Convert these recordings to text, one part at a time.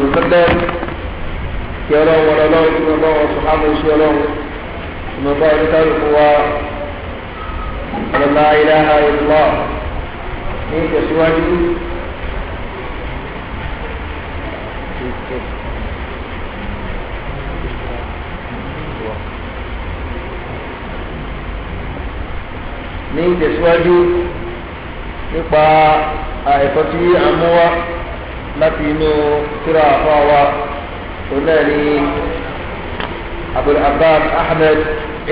وسلم يرى ولا لا يرى صحابه يرى مبارك القوى لا إله إلا الله إيه كسواجه ní ìtẹ̀síwájú nípa ẹ̀kọ́ tí a mú wá láti inú tírà àfáwà onáàrí Abul Abbas Ahmad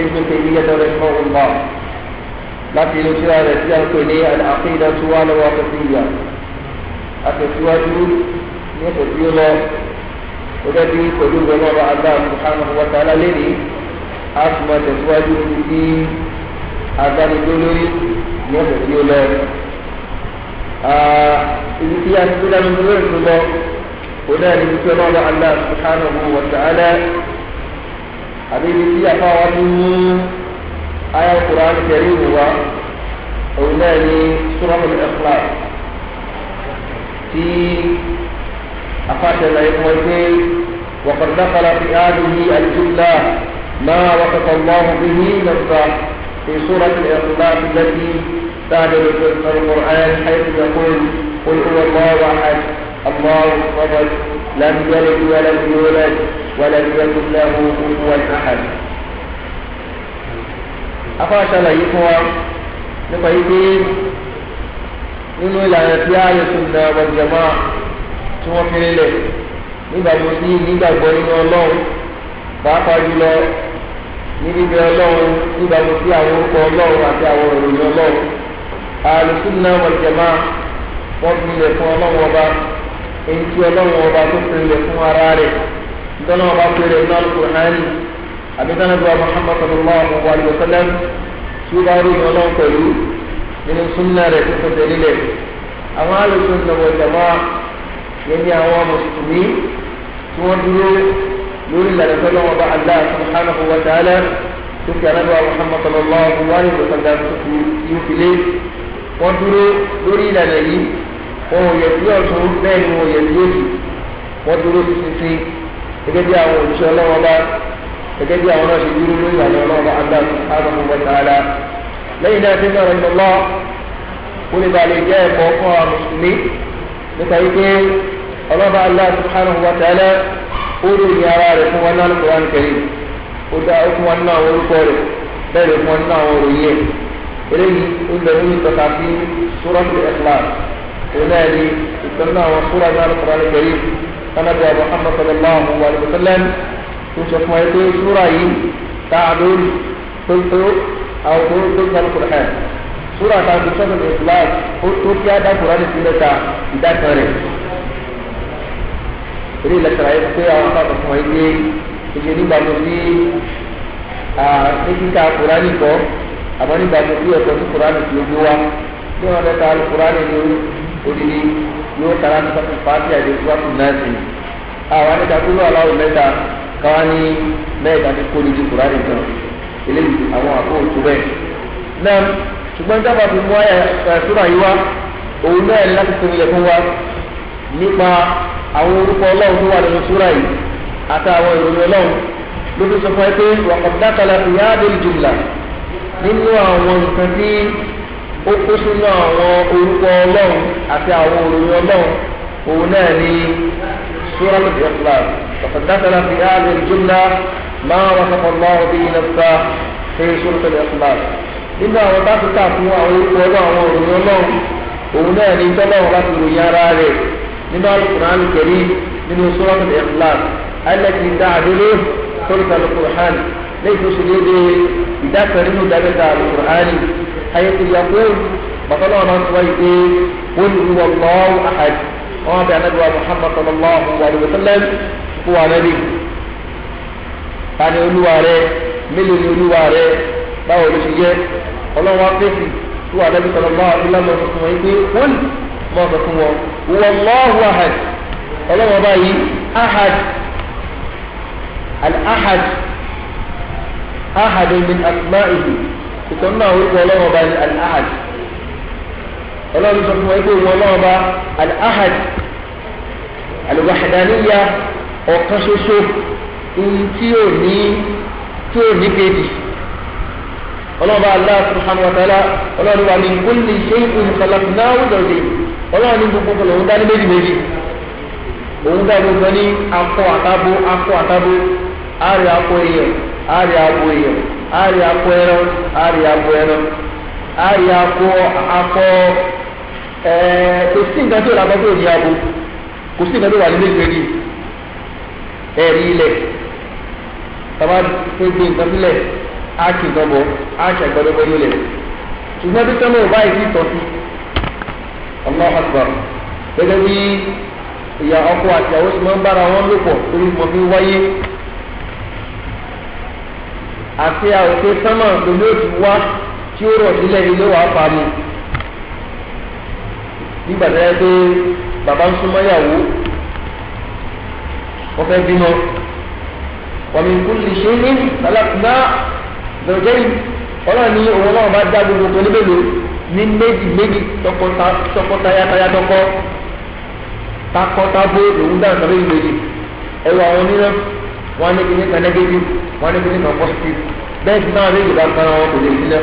ibn Taymiyyah rahimahullah láti inú tírà rẹ̀ tí a ń pè ní al-Aqidatu al-Wasitiyyah àtẹ̀síwájú ní ẹ̀kọ́ tí ó lọ ó dẹ́bi pẹ̀lú ìgbẹ́lọ́rọ̀ Allah subhanahu wa ta'ala lẹ́ni a sì máa tẹ̀síwájú ní agbanigbó lórí ní ọ̀sẹ̀ tí ó lọ. Ibi tí a ti gbé dání lórí ètò lọ, ó náà ní ibi tí ọlọ́run Allah subhanahu wa ta'ala àbí ibi tí àfáwá ní mú ayé Al-Qur'an Karim wa, òun náà ní Suratul Ikhlas tí afáṣẹlẹ̀ ìfún ẹgbẹ́ wa qad dakhala fi hadhihi al-jumla ma wasafa Allahu bihi nafsahu في سورة الإخلاص التي تعدل في القرآن حيث يقول قل هو الله أحد الله الصمد لم يلد ولم يولد ولم يكن له كفوا أحد. أفاشل يقوى نقيتين nínú ìlànà tí Ahlus Sunnah wal Jamā'ah tí wọ́n fi lélẹ̀ nígbàgbọ́ sí nígbàgbọ́ nínú Ọlọ́run pàápàá jùlọ níbi bí Ọlọ́run nígbàgbọ́ sí àwọn orúkọ Ọlọ́run àti àwọn ìròyìn Ọlọ́run. Ahlus Sunnah wal Jamā'ah wọ́n fi lè fún Ọlọ́run ọba èyí tí Ọlọ́run ọba tó fi lè fún ara rẹ̀ nítorí ọba péré ní Al-Qur'an àbí tánàbíwá Muhammad sallallahu alayhi wa sallam tí ó bá rí Ọlọ́run pẹ̀lú nínú súnnà rẹ̀ tó fẹ́ tẹ̀lé. Àwọn Ahlus Sunnah wal Jamā'ah yẹn ní àwọn mùsùlùmí tí wọ́n dúró lórí ìlànà tó lọ́wọ́ bá Allah subhanahu wa ta'ala tó fi anábíwá Muhammad sallallahu alayhi wa sallam tó fi yóò fi lé. Wọ́n dúró lórí ìlànà yìí wọn ò yẹ sí ọ̀tún bẹ́ẹ̀ ni wọn ò yẹ sí òsì. Wọ́n dúró sísìn gẹ́gẹ́ bí àwọn òṣìṣẹ́ ọlọ́wọ́ bá gẹ́gẹ́ bí àwọn náà ṣe dúró lórí ìlànà ọlọ́wọ́ bá Allah subhanahu wa ta'ala. Lẹ́yìn náà tí wọ́n rìn lọ́ ó lè balẹ̀ jẹ́ ẹ̀kọ́ fún àwọn mùsùlùmí nípa wípé ọlọ́ba Allah subhanahu wa ta'ala ó lè ní ara rẹ̀ fún wọn náà Al-Qur'an Karim ó dá ó fún wọn náà àwọn orúkọ rẹ̀ bẹ́ẹ̀ lè fún wọn náà àwọn òròyìn ẹ̀. Eléyìí ó lè ní ìtọ́ka sí Suratul Ikhlas òun náà ní ìtọ́ka àwọn súra náà Al-Qur'an Karim kánàbí Muhammad sallallahu alayhi wa sallam tó sọ fún ẹ pé súra yìí ta'dil tó أو تلك القرآن سورة تنبسط الإخلاص تلك هذا القرآن سنة إذا كان إذا لك رأيت في أوقات أسمائي ìṣèlú gbàgbọ́ sí kíkà kúránì kọ́ àmọ́ ní gbàgbọ́ sí ẹ̀kọ́ sí kúránì tí ó gbé wá ní wọn lẹ́ta kúránì ní odidi yóò tara ní sọ́kùn pàṣẹ àdé sọ́kù náà sí àwọn anìkà tó lọ́wọ́ aláwọ̀ mẹ́ta káwá ní mẹ́ta ní kó ní kúránì kan eléyìí àwọn àpò òtú bẹ́ẹ̀. náà ṣùgbọ́n dábàá fi mú àyà sura yìí wá òun náà ní láti tóbi yẹ fún wa nípa àwọn orúkọ ọlọ́run tó wà nínú sura yìí àti àwọn ìròyìn ọlọ́run ló fi sọ fún ẹ pé waqad dakhala fi hadhihi al-jumla nínú àwọn nǹkan tí ó kó sínú àwọn orúkọ ọlọ́run àti àwọn ìròyìn ọlọ́run òun náà ní suratul Ikhlas waqad dakhala fi hadhihi al-jumla ما وصف الله به نفسه في سورة الإخلاص nínú àwọn bá ti kà fún àwọn orúkọ ọlọ́run àwọn òròyìn ọlọ́run òun náà ní tọ́lọ́run bá ti ròyìn ara rẹ̀ nínú Al-Qur'an Al-Karim nínú Suratul Ikhlas allati ta'dilu thuluth al-Qur'an lẹ́yìn tó ṣe déédéé ìdákan nínú ìdámẹ́ta Al-Qur'an ayatul yaqul bàtọ́lọ́run máa ń sọ wáyé pé qul huwa Allahu ahad wọn bẹ anábìwá Muhammad sallallahu alayhi wa sallam fún wa nábì tani olúwa rẹ mélòó ni olúwa rẹ báwo ló ṣe jẹ ọlọ́run afẹ́sì tó wà lẹ́bi sọ̀rọ̀ bá ọdún lọ́mọ fún wọn pé wọ́n mọ̀ sọ fún wọn wallahu ahad ọlọ́run ọba yìí ahad al-ahad ahad min asma'ihi ìtọ́nù náà orúkọ ọlọ́run ọba ní al-ahad ọlọ́run sọ fún wọn pé wọn ọlọ́run ọba al-ahad al-wahdaniyya ọ̀kan ṣoṣo tí ò ní kejì. ọlọ́ba Allah subhanahu wa ta'ala ọlọ́run wa min kulli shay'in khalaqnahu zawjayn ọlọ́run ní gbogbo òun dá ní méjì òun dá gbogbo ní akọ àtabo àárẹ̀ akọ èèyàn àárẹ̀ abo èèyàn àárẹ̀ akọ ẹran àárẹ̀ abo ẹran àárẹ̀ akọ kò sí nǹkan tí ò lábọ́ tó ní abo kò sí nǹkan tó wà ní méjì ẹ̀rí ilẹ̀ tàbá tó gbé nǹkan sílẹ̀ áàkì gbọ́bọ̀ áàkì àgbàdọ́gbọ́ yóò lẹ̀ ṣùgbọ́n bí sọ́nà ọba yìí tọ́ sí Allahu Akbar gẹ́gẹ́ bí ìyá ọkọ àti àwọn oṣù máa ń bára wọn lò pọ̀ torí mo fi wáyé àti àwòké sánmà lórí òtù wá tí ó rọ̀ sílẹ̀ ilé wàá pa mi nígbà tó yẹ pé bàbá ń súnmọ́ yàwó wọ́n fẹ́ bímọ wa min kulli shay'in khalaqna zawjayn ọlọ́run ní òun náà bá dá gbogbo tó níbèlò ní méjì tọkọtaya tọkọ takọtabo lòun dá nǹkan méjì ẹwà àwọn onírán wọn ní kíní kan negative wọn ní kíní kan positive bẹ́ẹ̀ sì náà méjì bá kára wọn kò lè sílẹ̀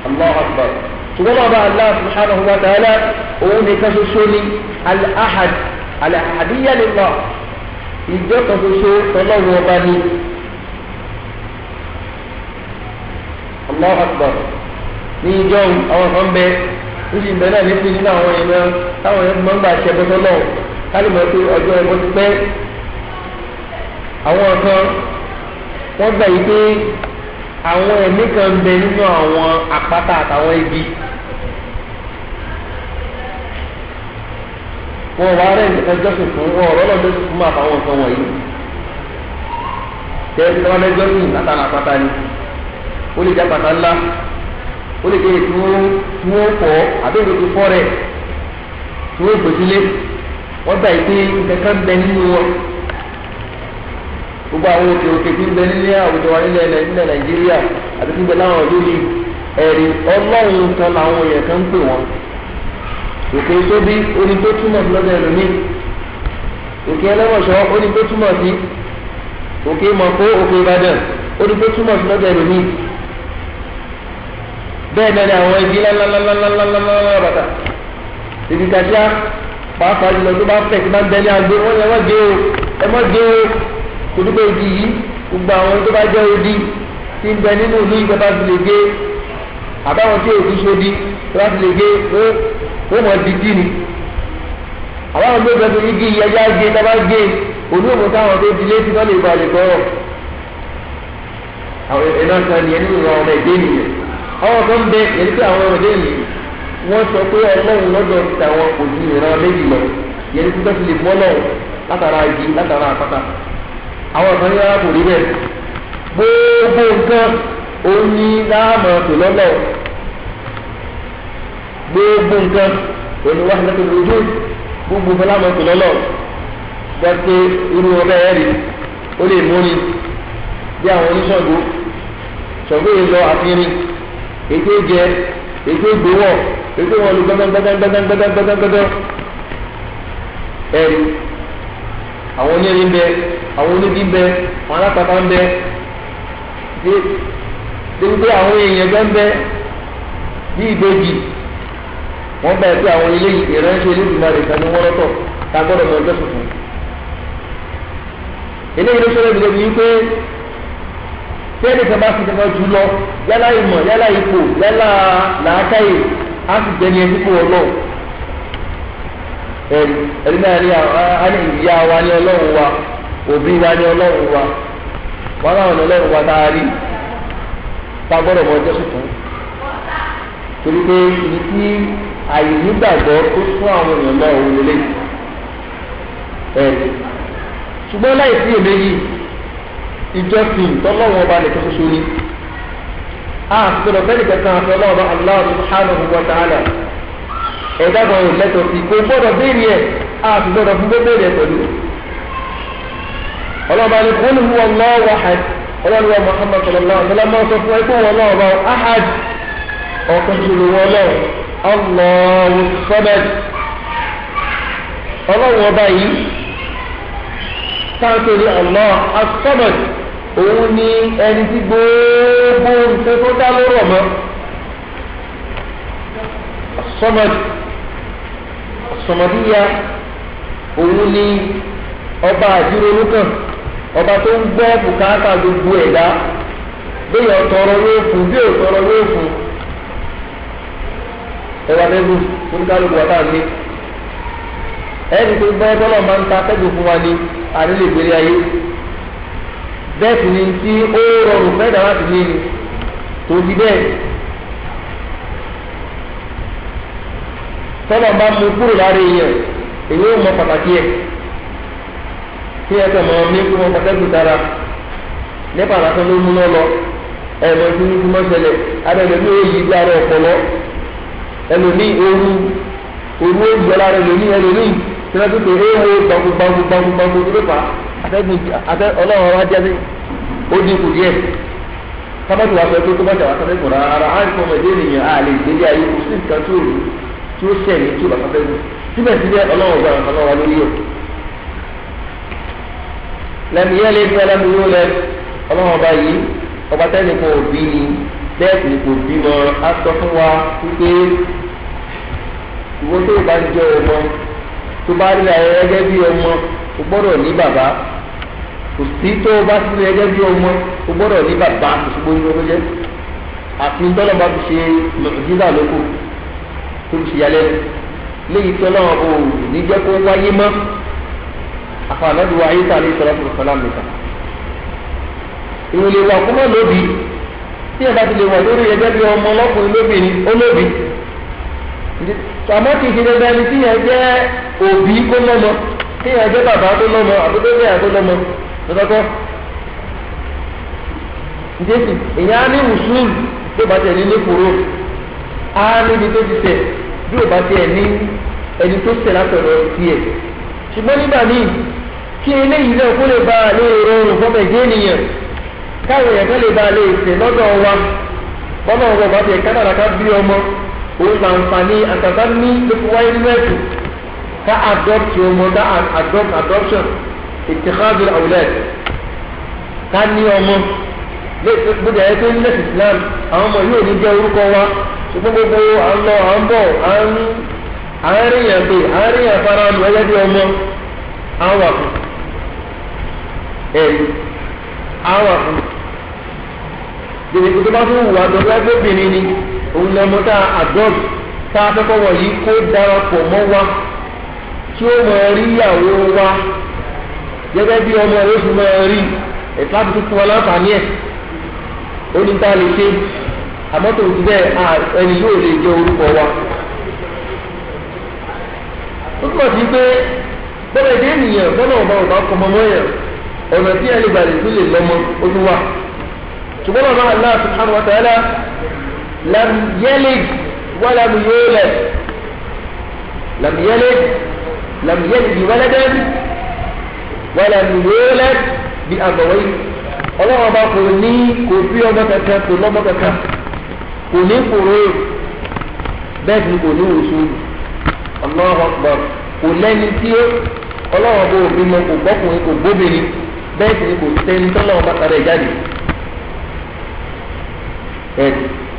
Allahu Akbar ṣùgbọ́n bàbá Allah subhanahu wa ta'ala òun nìkan ṣoṣo ní al-ahad al-ahadiyya lillah ìjọ kan ṣoṣo tọ́lọ́wọ́ ọba ní Allahu Akbar ní ìjọ àwọn kan bẹ ó sì ń bẹ náà nípìn nínú àwọn èèyàn táwọn èèyàn máa ń gbà ṣe ẹbọtọ náà kálí mọ̀ pé ọjọ́ ẹbọ ti pẹ́ àwọn kan wọ́n gbà yí pé àwọn ẹ̀mí kan ń bẹ nínú àwọn àpáta àtàwọn igi wọn wá rẹ̀ nìkan jọ́sìn fún wọn ọ̀rọ̀ náà jọ́sìn fún àtàwọn nǹkan wọ̀nyí tẹ́lẹ̀ tí wọ́n lẹ́ jọ́sìn látara àpáta ni ó lè jẹ́ àpáta ńlá ó lè jẹ́ tí wọ́n fọ́ àbẹ́rẹ́ tó fọ́ rẹ̀ tí wọ́n gbé sílé wọ́n gbà pé kankan bẹ nínú wọn gbogbo àwọn òkè tí ń bẹ nílé àwùjọ wa nílẹ̀ Nàìjíríà àti tí ń bẹ láwọn ọdún yìí ẹ̀rí ọlọ́run kan làwọn èèyàn kan ń pè wọ́n òkè sóbí oní tó túmọ̀ sí lọ́dọ̀ ẹlòmíì òkè ẹlẹ́mọ̀ṣọ́ oní tó túmọ̀ sí òkè mọ̀kó òkè Ìbàdàn oní tó túmọ̀ sí lọ́dọ̀ ẹlòmíì bẹ́ẹ̀ náà ni àwọn ibi lálálálálálálá bàtà ibi kàṣá pàápàá jùlọ tó bá fẹ̀ tí bá ń bẹ ní agbo wọ́n yẹ wọ́n gé o ẹ mọ́ gé o kò dúpọ̀ odi yìí gbogbo àwọn tó bá jẹ́ odi tí ń bẹ nínú ìlú ìjọba ti lè gé àbáwọn tí òkú sódi tó bá ti lè gé ó mọ̀ di dì ní àbáwọn tó bẹ tó igi ẹja gé tá bá gé òní òmù táwọn tó di létí náà lè ba lè gbọ́rọ̀ àwọn ẹ̀nà kan ní ẹni ìwọ̀n ọmọ ẹ̀dẹ́ nìyẹn àwọn kan bẹ ẹni pé àwọn ọmọdé yìí wọ́n sọ pé ọlọ́run lọ́dọ̀ tàwọn kò ju ìran méjì lọ yẹn tó ti lè mọ́ lọ́wọ́ látara igi látara àpáta àwọn kan ní ara kò rí bẹ́ẹ̀ gbogbo nǹkan òun ní láàmú tó lọ́lọ́ gbogbo nǹkan òun ní wàá lẹ́tọ̀ lójú gbogbo nǹkan láàmú tó lọ́lọ́ gbọ́dọ̀ irú ọbẹ̀ ẹ̀rí ó lè múni bí àwọn oníṣègùn ṣọ̀gbọ́n yìí lọ àfihàn ètò ìjẹ ètò ìgbéwọ̀ ètò wọn lu gbẹdẹgbẹdẹgbẹdẹgbẹdẹgbẹdẹ ẹ̀rí àwọn onírin bẹ àwọn onídìí bẹ àwọn alápàtà ń bẹ débi àwọn èèyàn gbẹ ń bẹ bí ìbejì wọn bẹ pé àwọn ilé ìránṣẹ́ Olódùmarè kan ní wọn lọ́tọ̀ tá a gbọ́dọ̀ mọ ọjọ́ tuntun eléyìí ló ṣẹlẹ̀ nílẹ̀ yìí pé tẹ́lẹ̀ kan bá ti tẹ̀wọ́ jù lọ yálà ìmọ̀ yálà ipò yálà làákàyè á sì jẹ́ni ẹni kó ọlọ́run ẹ̀rí náà ní àní ìyá wa ní ọlọ́run wa òbí wa ní ọlọ́run wa wọn láwọn ní ọlọ́run wa tá a rí tá a gbọ́dọ̀ mọ ọjọ́ tuntun torí pé ibi tí àyè nígbàgbọ́ tó fún àwọn èèyàn náà òun lélẹ̀ ẹ̀rí ṣùgbọ́n láì sí èméjì ìjọsìn tọ́lọ́wọ́ ọba nìkan ṣoṣo ni a gbọ́dọ̀ fẹ́ẹ́ nìkan kan àti ọlọ́wọ́ Allah subhanahu wa ta'ala ẹ̀dá kan ò lẹ́tọ̀ sí kò gbọ́dọ̀ béèrè ẹ̀ a sì gbọ́dọ̀ fún gbogbo béèrè pẹ̀lú ọlọ́ba ni qul huwa Allahu ahad ọlọ́run Muhammad sallallahu alaihi wasallam sọ fún ẹgbẹ́ wọn náà ọba ahad ọ̀kan ṣoṣo wọn náà Allahu samad ọlọ́run ọba yìí táwọn tó ní Allah as-Samad òun ni ẹni tí gbogbo nǹkan tó dá lórọ̀ mọ́ as-Samad as-Samadiyya òun ni ọba àjíròrò kan ọba tó ń gbọ́ bùkátà gbogbo ẹ̀dá bẹ́ẹ̀ ọ̀tọ̀ọ̀rọ̀ yóò fún bí ọ̀tọ̀ọ̀rọ̀ yóò fún ẹwà tẹ́gùn oníkálukú ọ̀tá ní ẹni tó gbọ́ tọ́lọ̀ máa ń ta tẹ́gùn fún wa ní àrílè ìgbélé ayé bẹ́ẹ̀ sì ni tí ó rọrùn fẹ́ẹ̀dá láti ní ni tó di bẹ́ẹ̀ tọ́lọ̀ bá mú kúrò lára èèyàn èyí ó mọ pàtàkì ẹ̀ kí ẹ kàn mọ́ ní kí wọ́n pàtẹ́gùn dára nípa àlàkàn ló múná lọ ẹ̀mọ́ tí ní túmọ̀ ṣẹlẹ̀ adẹ́gbẹ́ bí ó yí dára ọ̀pọ̀lọ́ ẹlòmíì ooru òjò lára ẹlòmíì tí wọ́n ti pè é wo gbàngbàngbàngbàngbò tó lè fà àtẹ́gùn ọlọ́run wa jẹ́ ó dínkù díẹ̀ sábàtì wà fẹ́ tó bá jà wá sátẹ́gùn rárá á ń fọmọ ẹ̀dẹ́ ènìyàn á lè gbélé ayé kò sí nǹkan tó rí tí ó sẹ̀mí tí ó bá sátẹ́gùn síbẹ̀síbẹ̀ ọlọ́run gbà nǹkan lọ́wọ́ lórí ẹ̀ lẹ́nu yẹ́ lé fún ẹlẹ́nu yóò lẹ ọlọ́run ọba yìí ọba tẹ́lẹ̀ kò bí ni bẹ́ẹ̀ sì kò bí mọ́ á sọ fún wa wípé ìwọ tó bá ń jẹ ọmọ tó bá rí ayẹyẹ gẹ́gẹ́ bí ọmọ o gbọ́dọ̀ ní bàbá kò sí tó o bá sí gẹ́gẹ́ bí ọmọ o gbọ́dọ̀ ní bàbá kò sí gbóyún lọ́wọ́ jẹ́ àfi tọ́lọ́ bá fi ṣe mọ̀jísà lóko tó fi ṣe yálẹ́ léyìí tọ́lọ́ o ní jẹ́ kó wáyé mọ́ àfàànàdùn ayé tàbí sọ̀rọ̀ fún ọ̀sán lámìta ìwòlè wà kúmọ̀ lóbi tí ẹ bá ti lè wà lórí ẹgbẹ́ bí ọmọ ọlọ́kùnrin lóbìnrin olóbi àmọ́ kì í ṣe dandan ni tí yẹn jẹ́ òbí kó lọ́mọ tí yẹn jẹ́ bàbá tó lọ́mọ àbúrò bẹ́ẹ̀ tó lọ́mọ lọ́dọ́kọ́ ǹjẹ́sì èyàn á ní wùsùlù tó bá tẹ̀ ní kúrò á níbi tó ti tẹ̀ bí ò bá tẹ̀ ní ẹni tó tẹ̀ látọ̀rọ̀ tiẹ̀ ṣùgbọ́n nígbà míì kí eléyìí náà kó lè bá a lè rọrùn fọ́mọ ẹ̀jẹ̀ ènìyàn káwọn èèyàn kan lè bá a lè tẹ̀ lọ́dọ̀ wa bọ́lá ọ̀rọ̀ bá tẹ̀ kádàrà ká bí ọmọ òun làǹfààní àtàbá ní lóko wáyé nínú ẹ̀sùn ká adopt ọmọ ká adoption ìtìkáàbì àwùlẹ̀ ká ní ọmọ gbọdọ̀ ẹ̀ tó nílẹ̀ Islam àwọn ọmọ yóò ní jẹ́ orúkọ wa ṣùgbọ́n gbogbo à ń lọ à ń bọ̀ àárínyàn pé àárínyàn fara lu ẹgbẹ́ bí ọmọ àwọn àfún ẹ̀rí àwọn àfún dèbè tó bá tún wù àdọ́gbẹ́ ẹgbẹ́ obìnrin ni òun lọ́mọ tá a adopt tá a fẹ́kọ̀ wọ̀nyí kó darapọ̀ mọ́ wa tí ó mọ̀ rí ìyàwó wa gẹ́gẹ́ bí ọmọ rẹ̀ oṣù mọ̀ rí ẹ̀ka tó fún wa láǹfààní ẹ̀ ó ní tá a lè ṣe àmọ́ tó ti bẹ́ẹ̀ ẹni yóò lè jẹ́ orúkọ wa. ó túmọ̀ sí pé bọ́lá èdè ènìyàn bọ́lá ọba ọba kọ mọ́mọ́ yẹn ọ̀nà tí ẹni gbàlẹ̀ tó lè lọ́mọ ó tún wà. ṣùgbọ́n ọba Allah subhanahu wa ta'ala lam yalid wa lam yulad lam yalid waladan wa lam yulad bí abawayhi ọlọ́wọ́ bá kò ní kò bí ọmọ kankan kò lọ́mọ kankan kò ní kúrò bẹ́ẹ̀ ni kò ní oṣù Allahu Akbar kò lẹ́ni tí ọlọ́wọ́ bó bí mọ kò gbọ́kùnrin kò gbóbìnrin bẹ́ẹ̀ ni kò sẹ́ni tọ́lọ́wọ́ bá tara ẹ̀ jáde ẹ̀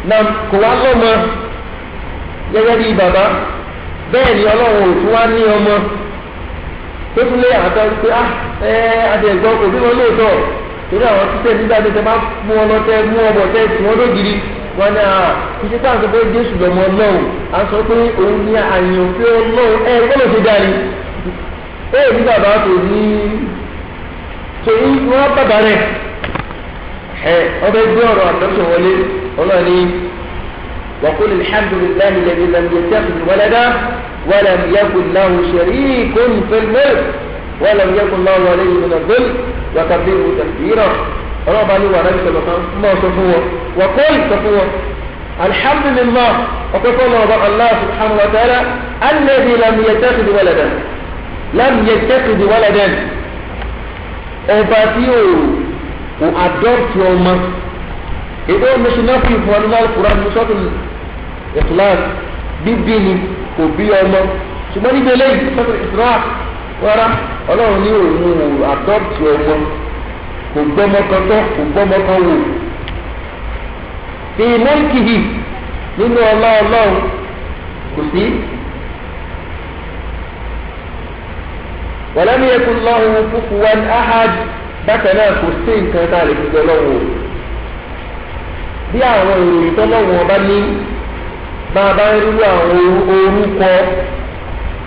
náà kò wá lọ́mọ gẹ́gẹ́ bí bàbá bẹ́ẹ̀ ni ọlọ́wọ́ ò tún wá ní ọmọ tó tún lé àtọ́ pé àti ẹ̀gbọ́n kò bí wọn lóòótọ́ torí àwọn títẹ̀ nígbà tó tẹ bá mú ọ lọ tẹ mú ọmọ tẹ tí wọn lógiri wọn ní títí táwọn sọ pé Jésù lọmọ Ọlọ́run à ń sọ pé òun ní àyànfẹ́ Ọlọ́run gbọ́dọ̀ ṣe dárí ní bàbá tó ní torí wọn bàbá rẹ ọbẹ̀ gbé ọ̀rọ̀ àtọ́sọ̀ wọlé ọlọ́ni وقل الحمد لله الذي لم يتخذ ولدا ولم يكن له شريك في الملك ولم يكن له ولي من الذل وكبره تكبيرا رب علي ونبي صلى الله عليه وسلم ما صفوه وقل صفوه الحمد لله وقل الله سبحانه وتعالى الذي لم يتخذ ولدا أباتيو وأدورت يوما إذا مش نفي فوالله القرآن مصاد الإخلاص بيبيني وبي يوما ṣùgbọ́n níbi eléyìí sọ́kùn ìṣúná rárá ọlọ́run ní òun àdọ́pì ọmọ kò gbọ́mọ kan tọ́ kò gbọ́mọ kan wò fi mọ́lìkìhì nínú ọlọ́run kò sí. walam yakun lahu kufuwan ahad bákan náà kò sí nǹkan tá a lè fi jọ lọ́wọ́ bí àwọn ìròyìn tó lọ́wọ́ bá ní bá a bá ń rí àwọn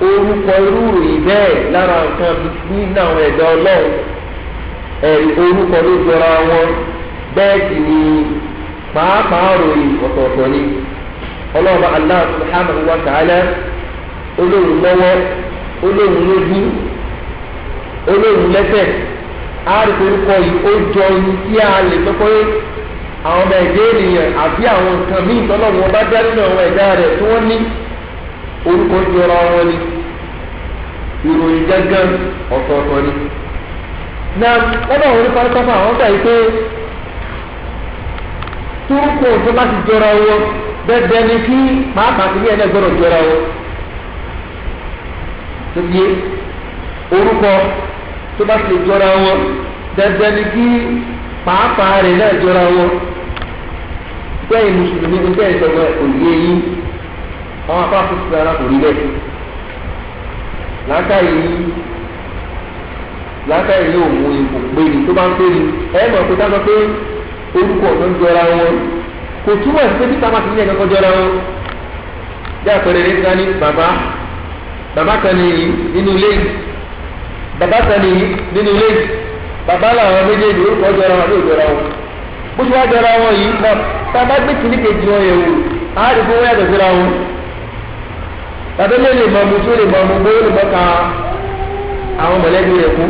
orúkọ irú ìròyìn bẹ́ẹ̀ lára nǹkan nínú àwọn ẹ̀dá ọlọ́run orúkọ ló jọra wọn bẹ́ẹ̀ sì ni pàápàá ròyìn ọ̀tọ̀ọ̀tọ̀ ni ọlọ́ọ̀bá Allah subhanahu wa ta'ala olóhùn lọ́wọ́ olóhùn lójú olóhùn lẹ́sẹ̀ àárẹ̀ orúkọ yìí ó jọ ní tí a lè sọ pé àwọn ọmọ ẹ̀dá ènìyàn àbí àwọn nǹkan míì tọ́lọ́wọ́ bá dá nínú àwọn ẹ̀dá rẹ̀ tí wọ́n ní orúkọ jọra wọn ni ìròyìn gángan ọ̀tọ̀ọ̀tọ̀ ni. náà lọ́dọ̀ àwọn onífàlùfáà àwọn gbà yìí pé túrúkọ tó bá ti jọra wọn bẹ́ẹ̀ ni kí pàápàá sí ní ẹ̀dá gbọ́dọ̀ jọra wọn. tó di orúkọ tó bá ti jọra wọn bẹ́ẹ̀ ni kí pàápàá rẹ̀ náà jọra wọn. bẹ́ẹ̀ mùsùlùmí ní bẹ́ẹ̀ sọ̀rọ̀ òye yín àwọn afáàfin ti ara kò rí bẹ́ẹ̀. látàrí yóò mú ipò péri tó bá ń péri ẹ mọ̀ pé dáná pé orúkọ ọ̀dọ́ ń jọra wọn kò túmọ̀ sí pé títà máa ti ní ẹ̀kọ́ jọra wọn. bí àpẹẹrẹ ní ká ní bàbá kan nìyí nínú ilé yìí bàbá kan nìyí nínú ilé yìí bàbá làwọn méjèèjì orúkọ jọra wọn yóò jọra wọn. bó ṣe wá jọra wọn yìí náà tá a bá gbé kìíní kejì wọn yẹ̀ wò á rí fún wọn yàtọ̀ síra wọn. tàbí lè mọ ọmọ tó lè mọ ọmọ bó lè mọ ká àwọn mọ̀lẹ́bí rẹ̀ kú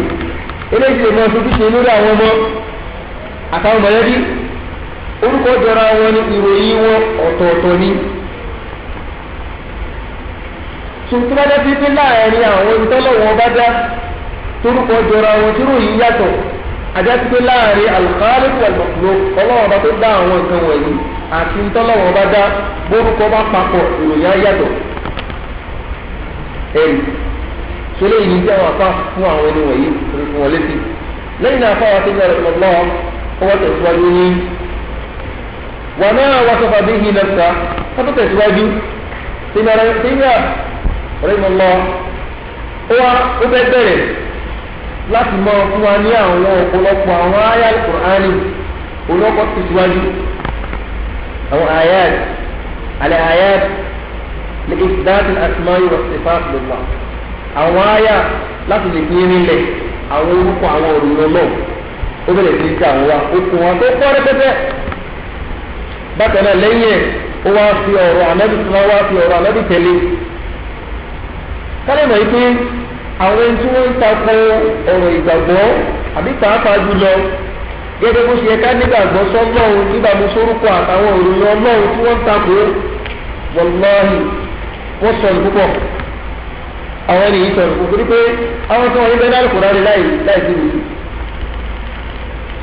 eléyìí lè mọ ojúṣe lórí àwọn ọmọ àtàwọn mọ̀lẹ́bí orúkọ jọra wọn ní ìròyìn wọn ọ̀tọ̀ọ̀tọ̀ ni. tuntun bá dẹ́bi pé láàárín àwọn ìtọ́lọ́wọ́n bá dá torúkọ jọra wọn tí ròyìn yàtọ̀ àjẹsí pé láàárín al-Khaliq wal-Makhluq ọlọ́wọ́n bá tó dá àwọn nǹkan wọ̀nyí àti ìtọ́lọ́wọ́n bá dá bórúkọ bá papọ̀ ìròyìn yàtọ̀. sọlẹ yìí ní jẹun afa fún àwọn ẹni wọ̀nyí fún wọn létí lẹ́yìn náà fáwọn àti ìyàrá ìlọlọ ọwọ́ tẹ̀síwájú ní wọn náà wọ́n sọfà bí yìí lẹsà wọ́n tẹ̀síwájú tìmọ̀rẹ́ tìmọ̀ ọ̀rẹ́ ìmọ̀lọ́ ó bẹ bẹ̀rẹ̀ láti mọ fún wa ní àwọn ọ̀pọ̀lọpọ̀ àwọn àyá Al-Qur'ani olóko tẹ̀síwájú àwọn àyá alẹ́ àyá lè ìsìdáàtì asma'i wa sifat lillah àwọn àyà láti lè fi rinlẹ̀ àwọn orúkọ àwọn òrùn náà ó bẹ̀rẹ̀ sí í ká àwọn wa okùn wọn tó pọ́ rẹ́pẹ́tẹ́ bákan náà lẹ́yìn ẹ̀ ó wá fi ọ̀rọ̀ ànábì tí wọ́n wá fi ọ̀rọ̀ ànábì tẹ̀lé kálẹ̀ mọ̀ yìí pé àwọn ẹni tí wọ́n ń takò ọ̀rọ̀ ìgbàgbọ́ àbí pàápàá jùlọ gẹ́gẹ́ bó ṣe yẹ ká nígbàgbọ́ sọ́lọ́run nígbàgbọ́ sórúkọ àtàwọn òrùn ọlọ́run tí wọ́n ń takò wọ́lọ́ọ̀hì wọ́n sọ̀rọ̀ púpọ̀ àwọn ènìyàn sọ̀rọ̀ kò torí pé àwọn tí wọ́n yí bẹ́ẹ̀ lálùkò rárẹ̀ láì sí ìlú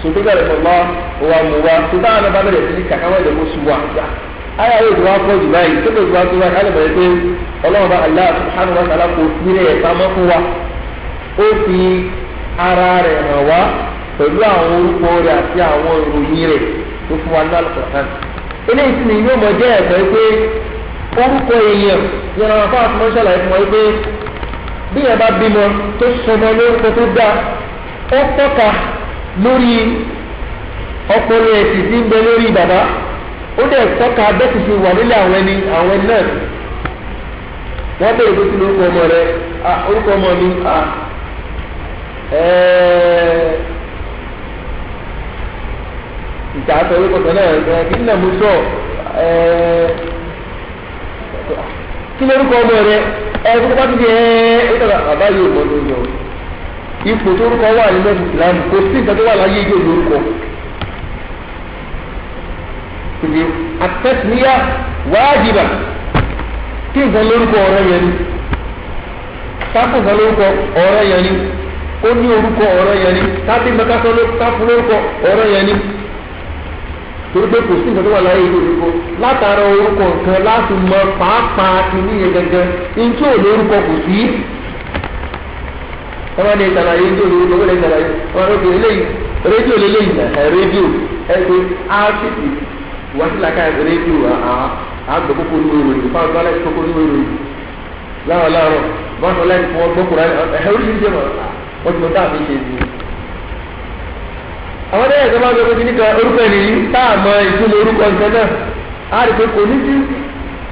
sòtò bẹ̀rẹ̀ mọ̀lá òwà mọ̀wá tó táwọn ọba bẹ̀rẹ̀ sí ní kàkáwọ́ ìdẹ̀kọ́ sùn wà ayé ayé ìdúrà pọ̀ jù báyìí tó bẹ̀rẹ̀ tó wá kálẹ̀ bẹ̀rẹ̀ pé ọlọ́run bá Allah subhanahu wa ta'ala kò fi rẹ̀ pamọ́ fún wa ó fi ara rẹ̀ hàn wá pẹ̀lú àwọn orúkọ rẹ̀ àti àwọn ìròyìn rẹ̀ tó fún wa ní Al-Qur'an eléyìí sì ni yóò mọ̀ jẹ́ ẹ̀fẹ́ pé orúkọ èèyàn yẹn àwọn afáàfin mọ́ṣálà ẹ̀fọn wọn pé bí ẹ bá bímọ tó sọmọ lórúkọ tó dáa ó tọ́ka lórí ọpọlọ ẹ̀sìn tí ń bẹ lórí bàbá ó dẹ̀ tọ́ka bẹ́ẹ̀ ti wà nílẹ̀ àwọn ẹni náà wọ́n bẹ̀rẹ̀ pé kí lórúkọ ọmọ rẹ orúkọ ọmọ mi ìta àtọ orúkọ kan náà kí nínú àmú sọ kí lórúkọ ọmọ rẹ ẹ̀ẹ́dẹ́gbẹ́ bá ti di ẹ̀ẹ́dẹ́gbẹ́ bàbá yóò mọ̀ lórí ọ ipò tó orúkọ wà nínú ìsìlámù kò sí ìgbà tó wà láyé yóò lórúkọ ìdí àtẹ̀síníyà wájibà kí nǹkan lórúkọ ọ̀rọ̀ yẹn ni káfù nǹkan lórúkọ ọ̀rọ̀ yẹn ni ó ní orúkọ ọ̀rọ̀ yẹn ni káfí mẹ́káfọ́ káfù lórúkọ ọ̀rọ̀ yẹn ni torí pé kò sí nǹkan tó wà láyé ìlú orúkọ látara orúkọ nǹkan láti mọ pàápàá kìíní yẹn gẹ́gẹ́ ní tí ò lórúkọ kò sí. wọ́n lè ṣàlàyé ní olórúkọ wọ́n lè ṣàlàyé wọ́n lè ṣe eléyìí rédíò lélẹ́yìn rédíò ẹgbẹ́ áàtìtì wàsílàkà rédíò àgbẹ̀ kókó ní ìròyìn fáwọn tó alẹ́ kókó ní ìròyìn láàárọ̀ wọ́n sọ lẹ́yìn fún ọgbọ́kùnrin oríṣiríṣi wọ́n ti mọ táàbí ṣe sí. àwọn ẹ̀yà tó bá gbé ojú nípa orúkọ ènìyàn táàmù ìtumọ̀ orúkọ nǹkan náà á rí pé kò ní sí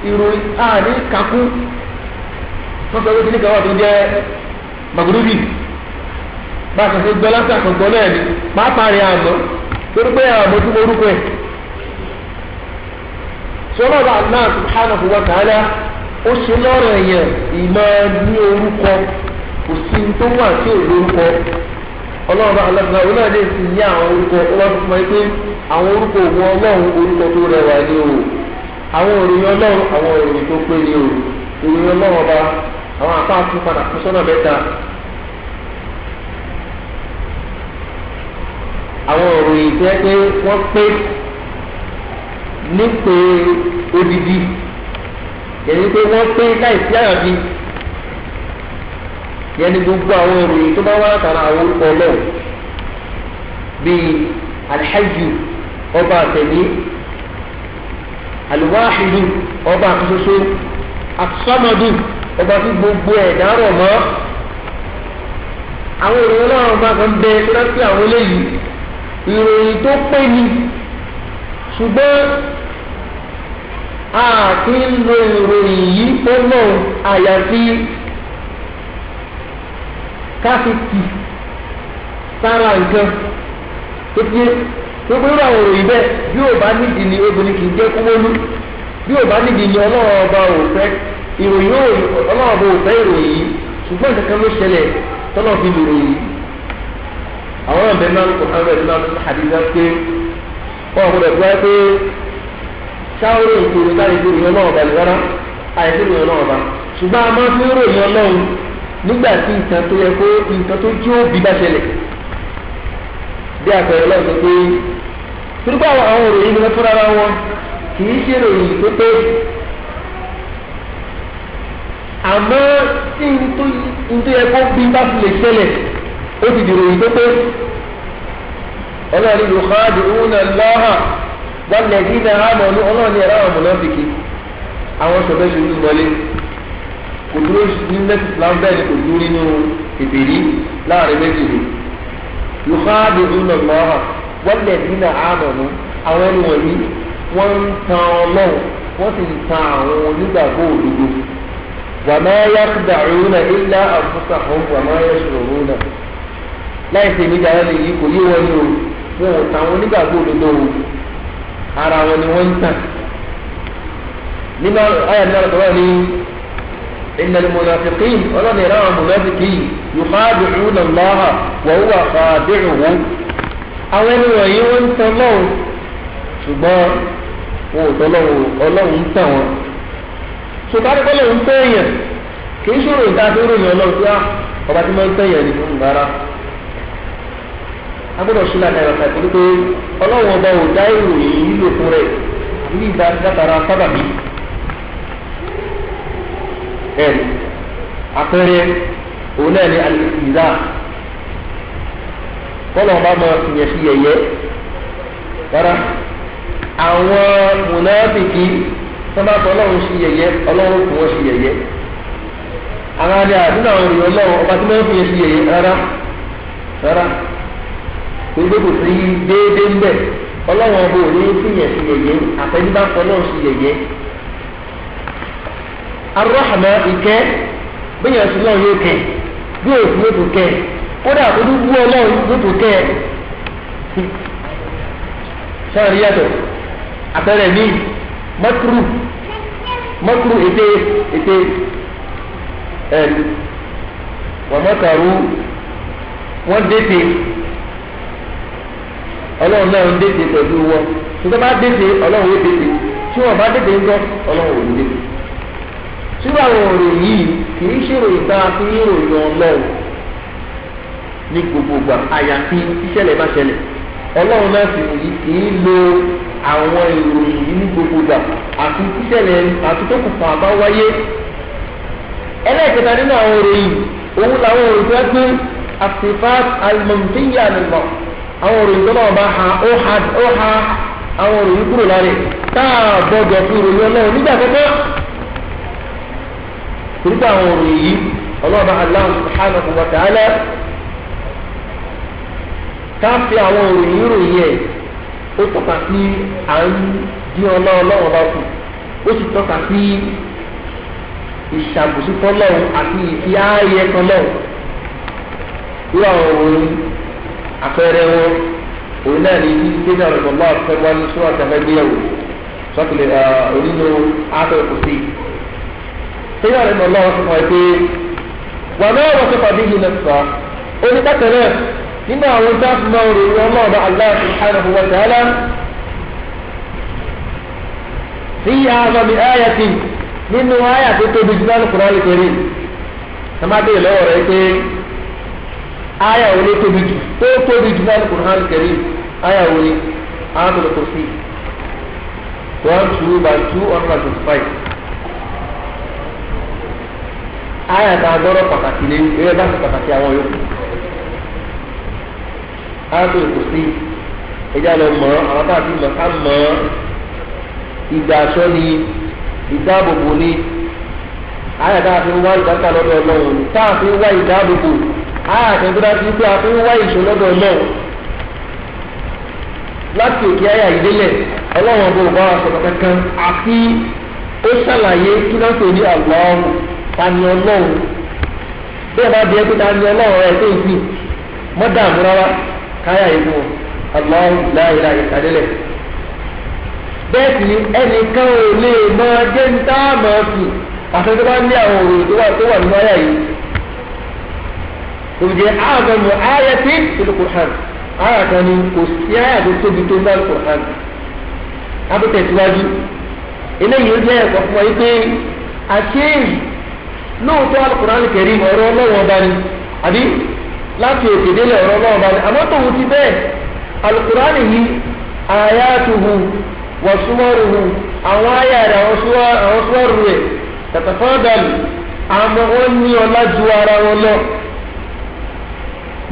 ìròyìn àní kakú wọ́n sọ ojú nípa wà tó jẹ́ magrubi bá a kàn ṣe gbọ́ lásìkò àkọ́kọ́ náà ni pàápàá rẹ̀ àmọ́ torí pé àmọ́ tó mọ orúkọ ẹ̀. sọ́nà bá náà subhanahu wa ta'ala ó ṣe lọ́rọ̀ èèyàn ìmọ̀ ní orúkọ kò sí tó wà tí ò lórúkọ ọlọ́run alágbá òun náà lè sì ní àwọn orúkọ ọlọ́run fún mi pé àwọn orúkọ òun ọlọ́run orúkọ tó rẹwà ni o àwọn òròyìn ọlọ́run àwọn òròyìn tó pé ni o òròyìn ọlọ́run ọba àwọn àpá tún padà fún sọ́nà mẹ́ta àwọn òròyìn tó yẹ pé wọ́n pé nípe odidi yẹni pé wọ́n pé láìsí àyàfi yẹni gbogbo àwọn ìròyìn tó bá wá látara àwọn orúkọ ọlọ́run bíi alhaju ọba àtẹ̀mí alwahidu ọba àtúnṣoṣo asọmọdù ọba tí gbogbo ẹ̀dá rọ̀ mọ́ àwọn ìròyìn ọlọ́run bá kan bẹ tó dájú àwọn eléyìí ìròyìn tó pé ni ṣùgbọ́n a kì í lo ìròyìn yìí tó náà àyàfi káfíìtì sára nǹkan tó ti gbogbo irú àwọn ìròyìn bẹ́ẹ̀ bí ò bá nídìí ni obìnrin kì í jẹ́ kúmọ́lú bí ò bá nídìí ni ọlọ́run ọba ò fẹ́ ìròyìn ọlọ́run ọba ò fẹ́ ìròyìn yìí ṣùgbọ́n nǹkan ló ṣẹlẹ̀ tọ́lọ̀ fi lò ròyìn àwọn ọ̀bẹ náà kò hàn rẹ̀ náà tó hàdíjà pé wọ́n kò dẹ̀ gbọ́ pé sáwọ́rọ̀ ìṣòro táyé tó ròyìn ọlọ́run ọba lè rárá àìsí ròyìn ọlọ́run ọba ṣùgbọ́n a máa fi ròyìn ọlọ́run nígbà tí nǹkan tó yẹ kó nǹkan tó jí òbí bá ṣẹlẹ̀ bí àpẹẹrẹ lọ́sọ̀ pé turúkọ àwọn òròyìn ní wọ́n fúnra wọn kì í ṣe ròyìn tó pé àmọ́ tí n tó yẹ kó bí bá fi lè ṣẹlẹ̀ ó ti di ròyìn tó pé ọlọ́run yóò ká di òun náà lọ́hà wọ́n lè dín náà àmọ́ ọlọ́run ní ẹ̀rọ àwọn mọ̀nàfìkì àwọn sọ̀bẹ́ ṣe ń wọlé kò dúró ní mẹ́tì islam bẹ́ẹ̀ ni kò dúró nínú ìbèrí láàrin méjì ni yùkáàdì ìlú lọ́hà wọ́n lè dín náà àmọ́ àwọn ẹni wọ̀nyí wọ́n ń tan ọlọ́run wọ́n sì ń tan àwọn onígbàgbọ́ òdodo wàmá yakhda'una illa anfusahum wàmá yash'uruna láì ṣe ìmìjà wọn lè yí kò yé wọn ní o wọn ò tan àwọn onígbàgbọ́ òdodo o ara wọn ni wọ́n ń tàn nínú ayé náà lọ́wọ́ ní innal munafiqin ọlọ́ni ìran àwọn munafiki yukhadi'una Allaha wa huwa khadi'uhum àwọn ẹni wọ̀nyí wọ́n ń tan lọ́wọ́ ṣùgbọ́n wọn ò tọ́ lọ́wọ́ ọlọ́run ń tàn wọn ṣùgbọ́n àdìgbọ́lẹ̀ ń tẹ̀yàn kì í ṣòro ìta tó ròyìn ọlọ́run tí ọba tí wọ́n ń tẹ̀yàn ní fún rárá agbọ́dọ̀ ṣílá náírà kàtó pé ọlọ́run ọba ò dá ìròyìn lílò fún rẹ̀ ní ìdá dátara sábàbí ẹ̀rù àpẹẹrẹ òun náà ní alìsìlá kọ́lọ̀ ọba máa fìyàn sí yẹ̀yẹ́ rárá àwọn mùnáfìkì sọ́mà tó ọlọ́run sí yẹ̀yẹ́ ọlọ́run kò wọ́n sí yẹ̀yẹ́ àwọn adé àdúrà àwọn ènìyàn ọlọ́run ọba tí wọ́n fi yẹn sí yẹ̀yẹ́ rárá gbogbo kò sí déédéé ń bẹ̀ ọlọ́run ọba ò ní fi yẹn sí yẹ̀yẹ́ àfẹnibá ọlọ́run sí yẹ̀yẹ́ arọ́hàmà ìkẹ́ bẹ́ẹ̀ yẹn sí náà yóò kẹ́ bí òfin yóò tó kẹ́ kódà tó dúdú ọlọ́run yóò tó kẹ́ sáà rí yàtọ̀ àpẹẹrẹ míì makru ète wọ́n mọ́kàrú wọ́n dẹ́tẹ̀ ọlọ́run náà ń dẹ́tẹ̀ pẹ̀lú wọn ṣùgbọ́n bá dẹ́tẹ̀ ọlọ́run ó dẹ́tẹ̀ tí wọ́n bá dẹ́tẹ̀ ń gbọ́ ọlọ́run ò ní dẹ́tẹ̀ ṣùgbọ́n àwọn ọ̀rọ̀ yìí kì í ṣèrò ìta fi ìròyìn ọlọ́run ní gbogbogbà àyàfi ìṣẹ̀lẹ̀ bá ṣẹlẹ̀ ọlọ́run náà sì kì í lo àwọn ìròyìn yìí ní gbogbo gbà àti tíṣẹ̀lẹ̀ àti tó kù fún àbá wáyé. ẹlẹ́ẹ̀kẹta nínú àwọn ìròyìn òun làwọn ìròyìn tó gbé àfìfát alimọ̀mùtíyà nìmọ̀ àwọn ìròyìn tó náà bá ó ha àwọn ìròyìn kúrò lára táà gbọdọ̀ fi ìròyìn ọlọ́run nígbà kọ́kọ́. torí pé àwọn ìròyìn yìí ọlọ́ọ̀bá Allah subhanahu wa ta'ala ká fi àwọn ìròyìn ẹ̀ ó tọ́ka sí à ń di ọlọ́run bá kù ó sì tọ́ka sí ìṣàbùsí fọlọ́run àti ìfi ààyè fọlọ́run irú àwọn òòrùn àpẹẹrẹ wọn òun náà ní ibi tí náà rẹ̀ lọ́wọ́ àfẹ́ wá ní sọ́wọ́ àtàfẹ́ gbéyàwó sọ́kìlẹ̀ onínú àtọ̀ kò sí. sẹ́yìn rẹ̀ lọ́wọ́ fún wa pé wà náà wọ́n tó fàbí yìí lẹ́sọ̀ oníkàtà náà nínú àwọn táàfù máa rò wọn náà bá Allah subhanahu wa ta'ala fi àwọn mi ayatin nínú àyà tó tóbi jù lánàá Qur'an al-Karim sàmádé lọ́wọ́ rẹ̀ pé àyà wo ló tóbi jù tó tóbi jù lánàá Qur'an al-Karim àyà wo ni Ayatul Kursi 1/2/225 àyà tá a gbọ́dọ̀ pàtàkì lé eré bá ti pàtàkì àwọn yòókù Ayatul Kursi ẹjá lọ mọ̀ àwọn tá a ti mọ̀ ká mọ̀ ìgbà aṣọ ni ìdáàbòbò ni àyà tá a fi ń wá ìdáta lọ́dọ̀ Ọlọ́run ni tá a fi ń wá ìdáàbòbò àyà tó ń dájú pé a fi ń wá ìṣó lọ́dọ̀ Ọlọ́run láti òkè àyà ìdílẹ̀ Ọlọ́run bò bá wa sọ̀rọ̀ kankan àfi ó ṣàlàyé kí náà tó ní Allahu tani Ọlọ́run bẹ́ẹ̀ bá bí ẹ pé tani Ọlọ́run rẹ̀ tó ń fi mọ́dàmú rárá káyà yìí fún Allahu la ilaha ìkàdélẹ̀ bẹ́ẹ̀ sì ni ẹnìkan ò lè máa jẹ́ ń tá a máa fi àti tó bá ní àwọn òròyìn tó wà nínú àyà yìí òjò ààbẹ̀mù àyà tí ìlú Qur'an àyà kan ni kò sí àyà tó tóbi tó ní Qur'an abútẹ̀síwájú eléyìí ó jẹ́ ẹ̀kọ́ fún wa yìí pé àṣeyìí lóòótọ́ Al-Qur'an Al-Karim ọ̀rọ̀ ọlọ́wọ́ ọba ni àbí láti òkè délẹ̀ ọ̀rọ̀ ọlọ́wọ́ ọba ni àmọ́ tòun ti bẹ́ẹ̀ Al-Qur'an yìí ayatuhu wa suwaruhu àwọn àyà rẹ̀ àwọn suwaru rẹ̀ tatafadalu àmọ́ wọn ní ọlá ju ara wọn lọ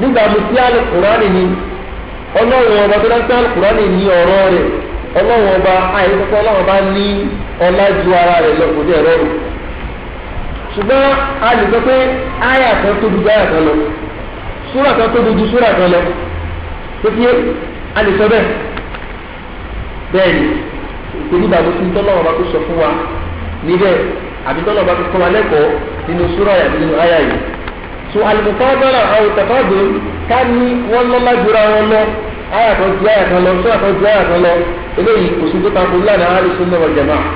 nígbà mo sí Al-Qur'an ni ọlọ́wọ́ ọba tó dáńtá Al-Qur'an ní ọ̀rọ̀ rẹ̀ ọlọ́wọ́ ọba àyẹ̀kọ́kọ́ ọlọ́wọ́ ọba ní ọlá ju ara rẹ̀ lọ kò dé ẹ̀rọ rẹ̀ ṣùgbọ́n a lè sọ pé àyà kan tóbi ju àyà kan lọ súrà kan tóbi ju súrà kan lọ tó fi a lè sọ bẹ́ẹ̀ bẹ́ẹ̀ ni ìpèní ìbàbò tí tọ́lọ́wọ́ bá tó sọ fún wa níbẹ̀ àbí tọ́lọ́wọ́ bá tó kọ́ wa lẹ́kọ̀ọ́ nínú súrà àti nínú àyà yìí so al-mufadala àwọn tafadul ká ní wọ́n lọ́lá jura wọn lọ àyà kan ju àyà kan lọ súrà kan ju àyà kan lọ eléyìí kò sí tó ta kó lánàá Ahlus-Sunnah wal Jamā'ah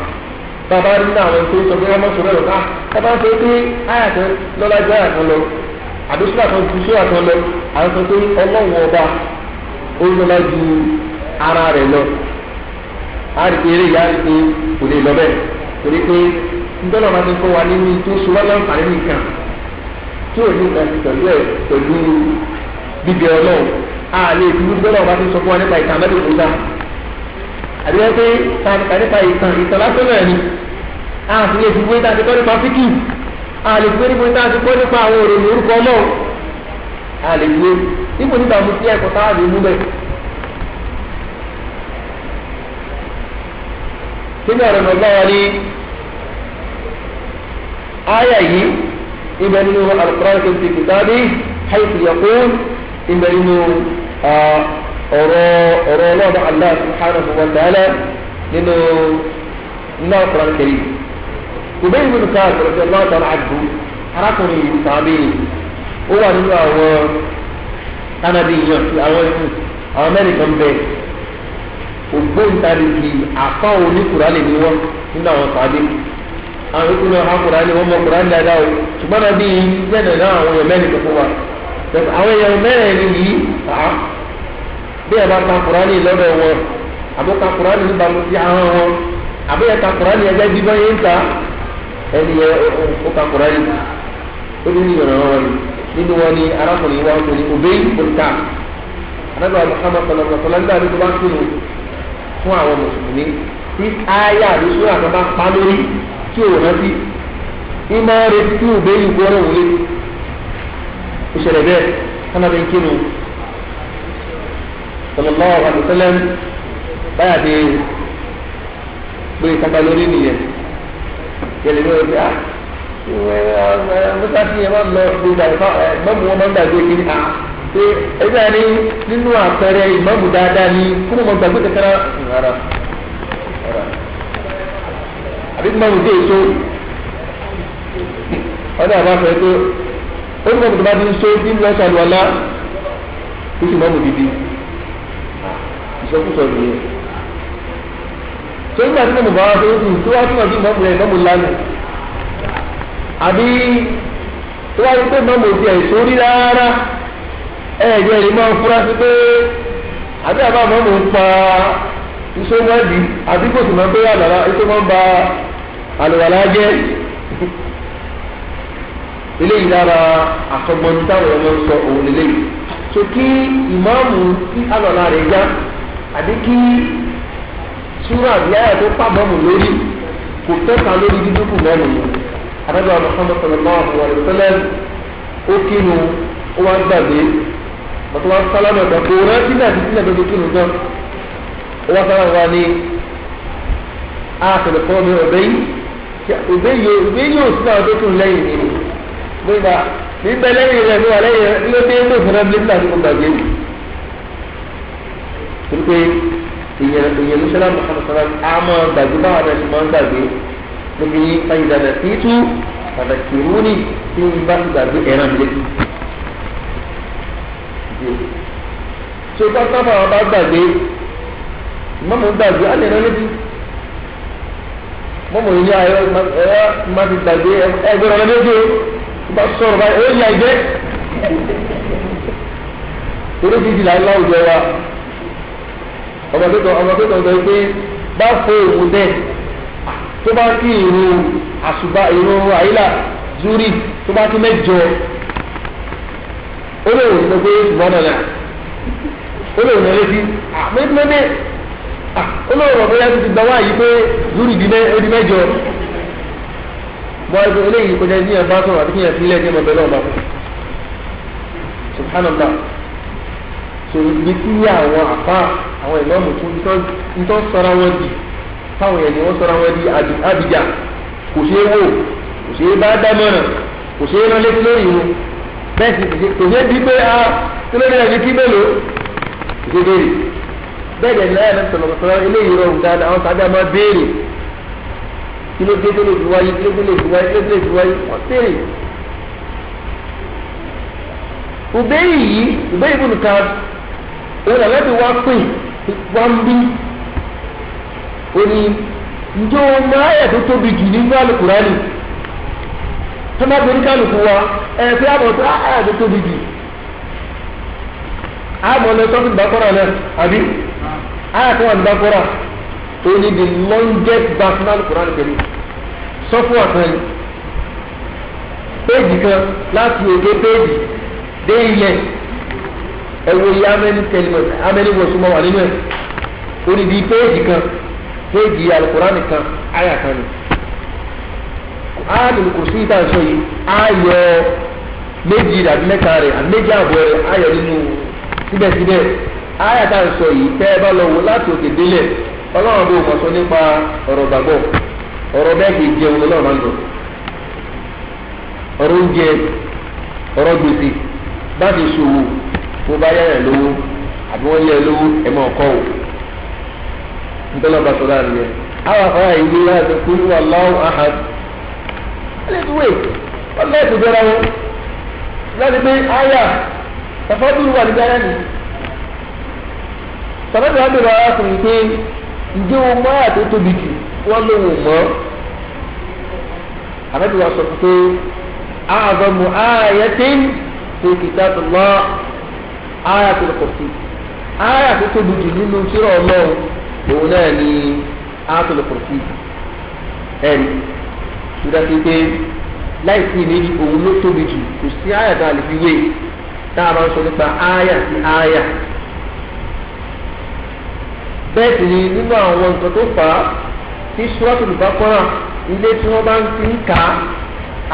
bàbá rí náà àwọn tó sọ pé wọ́n mọ̀ sọ̀rọ̀ ẹ̀rọ ká bàbá sọ pé àyà kan lọ́lá ju àyà kan lọ àbí súrà kan ju súrà kan lọ àwọn sọ pé ọlọ́wọ́ ọba ó lọ́lá ju ara rẹ̀ lọ àríkè eré ìyá àríkè kò lè lọ bẹ́ẹ̀ torí pé ńdọ́nà máa ti kọ́ wa nínú tó so wá láǹfààní nìkan tí ò ní ìgbà ti pẹ̀lú ẹ̀ pẹ̀lú bíbí ọlọ́run a lè fi ńdọ́nà máa ti sọ fún wa nípa ìtàn mẹ́lẹ̀ kó sá àdéhùn pé ká nípa ìtàn lásán náà ni a sì lè fi wé tá a ti kọ́ nípa fíkì a lè fi wé tá a ti kọ́ nípa àwọn òròyìn orúkọ ọlọ́run a lè fi wé níbo nígbà mo ti ẹ̀kọ́ tá a lè mú bẹ́ẹ̀. sínú ọ̀rọ̀ náà wá ní àyà yìí ibẹ̀ nínú Al-Qur'an tó ti kìtàbí haythu yaqul ibẹ̀ nínú ọ̀rọ̀ ọlọ́dọ̀ Allah subhanahu wa ta'ala nínú Al-Qur'an Karim. Ubay ibn Ka'b radiyallahu ta'ala anhu arákùnrin tàbí ó wà nínú àwọn kánábì yàn sí àwọn mẹ́rin kan bẹ́ẹ̀ ògbóǹtarìgì àfa òní Kùránì ni wọn nínú àwọn sàádé àwọn ìkùnà ha Kùránì wọn mọ Kùránì dáadáa o ṣùgbọ́n náà bíi jẹ́nà náà àwọn èèyàn mẹ́rin tó fún wa àwọn èèyàn mẹ́rin yìí bí ẹ bá ka Kùránì lọ́dọ̀ wọn àbó ka Kùránì nípa sí ahọ́n wọn àbó yẹ ka Kùránì ẹgbẹ́ bíbọ́ yẹn ń ta ẹni yẹ ó ka Kùránì ó ní ìyọ̀nà wọn nínú wọn ni arákùnrin wọn tó ní Ubay ibn Ka'b anábàá Muhammad sallallahu alaihi wa sallam fún àwọn mùsùlùmí tí ayé àdúgbò àkàbà pa lórí tí ò rántí ìmọ̀ rẹ̀ tí ò bẹ́ẹ̀ yìí gbọ́rọ̀ wọlé ìṣẹ̀lẹ̀ bẹ́ẹ̀ kánábẹ́ kínú sallallahu alaihi wasallam báyà dé pé kápá lórí nìyẹn yẹlẹ ní ọjọ́ mọ́sáàtì yẹn máa ń lọ gbogbo ìmọ̀mù wọn máa ń gbàgbé kí a ṣe ẹgbẹ́ ní nínú àpẹẹrẹ ìmọ̀mù dáadáa ní kúrò mọ́ gbàgbé kankan rárá àbí ìmọ̀mù dé èso ọdún àbáfẹ́ tó ó ní mọ̀mù tó bá ti ń so bí ń lọ sàlùwàlá ó sì mọ̀mù dídí ìsọkúsọ nìyẹn tó ń gbà tí mọ̀mù bá wá tó ń tó wá túmọ̀ sí mọ̀mù rẹ̀ mọ̀mù lánàá àbí tó wáyé pé mọ́mọ́ ti ẹ̀ sórí rárá ẹ̀ẹ́dẹ́ rẹ̀ máa ń fura sí pé àbí àbá mọ́mọ́ ń pa iṣẹ́ mọ́ẹ̀dì àbí kò sì máa ń pé àlàlá iṣẹ́ máa ń ba àlùwàlá jẹ́ eléyìí lára àsọgbọ́n táwọn ọmọ sọ òun lélẹ́yìí so kí ìmáàmù tí àlọ́lá rẹ̀ já àbí kí súrà àbí àyà tó pa mọ́mù lórí kò tọ́ka lórí dídúkù mọ́mù yìí. Ànábì Muhammad sallallahu alaihi wasallam ó kínu ó wá gbàgbé bàtú wá sálámà ẹ̀dá kó rántí náà ti sílẹ̀ lórí kínu gan ó wá sálámà wá ní àtẹlẹ fún mi ọ̀bẹ yìí ò sí náà tó kún lẹ́yìn ní gbégbá níbẹ̀ lẹ́yìn rẹ̀ ní wà lẹ́yìn rẹ̀ ló dé tó fún ẹbí nígbà tí mo gbàgbé yìí torí pé ìyẹn ló ṣẹlẹ̀ Muhammad sallallahu àmọ́ gbàgbé báwa náà ṣe máa ń gbàgbé níbi ayélujára títú pàtàkì ìrúni tí ń bá ti gbàgbé ẹran létí. tí o bá sábà wọn bá gbàgbé mọ́mọ́ gbàgbé á lè rán létí. mọ́mọ́ yìí ní ayọ́ ẹ̀rọ má ti gbàgbé ẹgbẹ́ rán létí o bá sọ̀rọ̀ báyìí ó yà ìgbẹ́. torí ti di làálàá òjò wa ọmọ tó tọ̀ sọ pé bá fọ òun dẹ̀ tó bá kí irun àṣùbà irun àyílà zuri tó bá kí mẹ́jọ ó lè wò ó pé ṣùgbọ́n náà ó lè wò ó létí àmẹ́tẹ́mẹ́tẹ́ ó lè wò ó bóyá ti gbà wáyé pé zuri di mẹ́jọ bọ́ ẹgbẹ́ eléyìí kọjá ní ẹ̀ bá sọ̀rọ̀ àti kí ẹ̀ fi ilé ẹ̀jẹ̀ mọ̀bẹ́ náà bá fún subhanallah so ibi tí àwọn àfa àwọn ìmọ̀ọ́mù tún ń tọ́ sọ́ra wọn di táwọn yẹn ni wọ́n sọ̀rọ̀ àwọn ẹbí abidjan kò ṣeé wò kò ṣeé bá dámọ̀ràn kò ṣeé rán létí lórí ìlú bẹ́ẹ̀ sì kò ṣeé bí pé a tí lórí ẹbí kí mélòó kò ṣeé béèrè bẹ́ẹ̀ dẹ̀ náà ẹ̀rọ sọ̀rọ̀ eléyìí rọrùn dáadáa àwọn sábà máa béèrè kí ló dé tó lè fi wáyé kí ló dé lè fi wáyé kí ló dé lè fi wáyé wọ́n béèrè. Ubéyì ibùdó kan òun àlẹ́ bí wá pè wá ń bí ó ní njẹ́ o máa yẹ tó tóbi jù nínú Al-Qur'ani tó máa bẹ̀rẹ̀ kálukú wa ẹ̀fẹ́ àbọ̀ tó ayà tó tóbi jù àmọ́ lọ sọ́kùn Baqara náà àbí ayà tó wà ní Baqara ó ní the longest verse ní Al-Qur'ani pẹ̀lú sọ́fún àkànlẹ̀ péjì kan láti òkè péjì dé ilẹ̀ ẹ̀wọ̀ yìí amẹ́ni wọ̀sùnmọ́ wà nínú ẹ̀ ó ní bí péjì kan péjì Al-Qur'ani kan àyà kan ni Ayatul Kursi tá a sọ yìí ayọ̀ méjì àbí mẹ́ta rẹ̀ àbí méjì àbọ̀ rẹ̀ ayọ̀ nínú síbẹ̀síbẹ̀ àyà tá a sọ yìí tẹ́ ẹ bá lọ wò láti òkè délẹ̀ Ọlọ́run bó mọ̀ sọ nípa ọ̀rọ̀ gbàgbọ́ ọ̀rọ̀ bẹ́ẹ̀ kì í jẹun lọ́wọ́ máa ń lọ ọ̀rọ̀ oúnjẹ ọ̀rọ̀ gbèsè bá ti ṣòwò tó bá yáyà lówó àbí wọ́n yẹ lówó ẹ̀ mọ̀ ọkọ̀ wò nítorí ọba sọ̀rọ̀ àríyẹ àwọn afárá ìlú láti kúrú Allahu ahad ẹlẹ́dúwé wọ́n lẹ́ẹ̀kú jọra wọn láti pé àyà tàfádùrú wà nígbà yẹn ni sàbẹ̀tì wọn bẹ̀rẹ̀ arákùnrin pé ǹjẹ́ o mọ àyà tó tóbi jù wọ́n lóhùn mọ́ àbẹ̀tì wọn sọ pé a'zamu ayatin fi kitabillah ayatul kursi àyà tó tóbi jù nínú tírà Ọlọ́run òun náà ni ayatul kursi ẹ̀rí ìdájí pé láìsí méjì òun ló tóbi jù kò sí àyà tá a lè fi wé tá a máa ń sọ nípa àyà sí àyà bẹ́ẹ̀ sì ni nínú àwọn nǹkan tó fà á tí Suratul Baqara ilé tí wọ́n bá ń ti ń kà á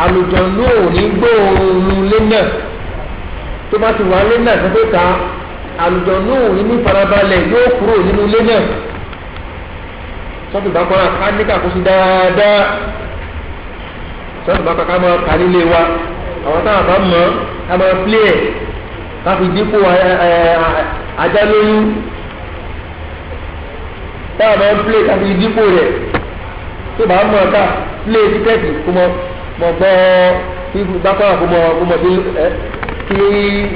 àlùjànnú ò ní gbóòórùn lé náà tó bá ti wà lé náà tó kà á àlùjànnú ò ní farabalẹ̀ yóò kúrò nínú ilé náà. Suratul Baqara ká ní kàkóso dáadáa Suratul Baqara ká máa kà nílé wa àwọn táwọn bá mọ̀ ká máa plé ẹ̀ ká fi dípò ajá lóyún táwọn máa ń plé ká fi dípò rẹ̀ tó bá mọ̀ ká plé tíkẹ́ẹ̀tì kó mọ̀ gbọ́ fífi Baqara kó mọ̀ sí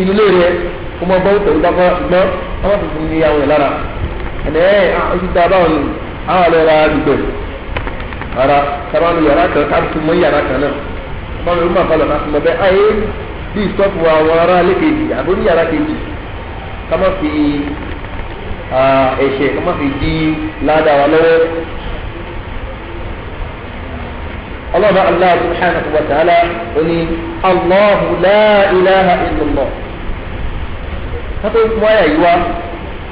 inú ilé rẹ̀ kó mọ̀ gbọ́ pẹ̀lú Baqara ṣùgbọ́n wọ́n fi ní àwọn ẹ̀ lára oṣù tá a bá wọn lò àwọn àlọ́ ra dùgbẹ̀ ara sábà ní yàrá kan ká tún mọ́ yàrá kan náà sábà ní ọmọ àfọlọ́ náà tún mọ́ bẹ́ẹ̀ ayé bí ìsọ́fù àwọn ará alẹ́ kejì àbórí yàrá kejì ká má fi ẹ̀ṣẹ̀ ká má fi di ládàá wa lọ́wọ́. Allah Allah subhanahu wa ta'ala oní Allahu la ilaha illallah kátó fún àyà yìí wá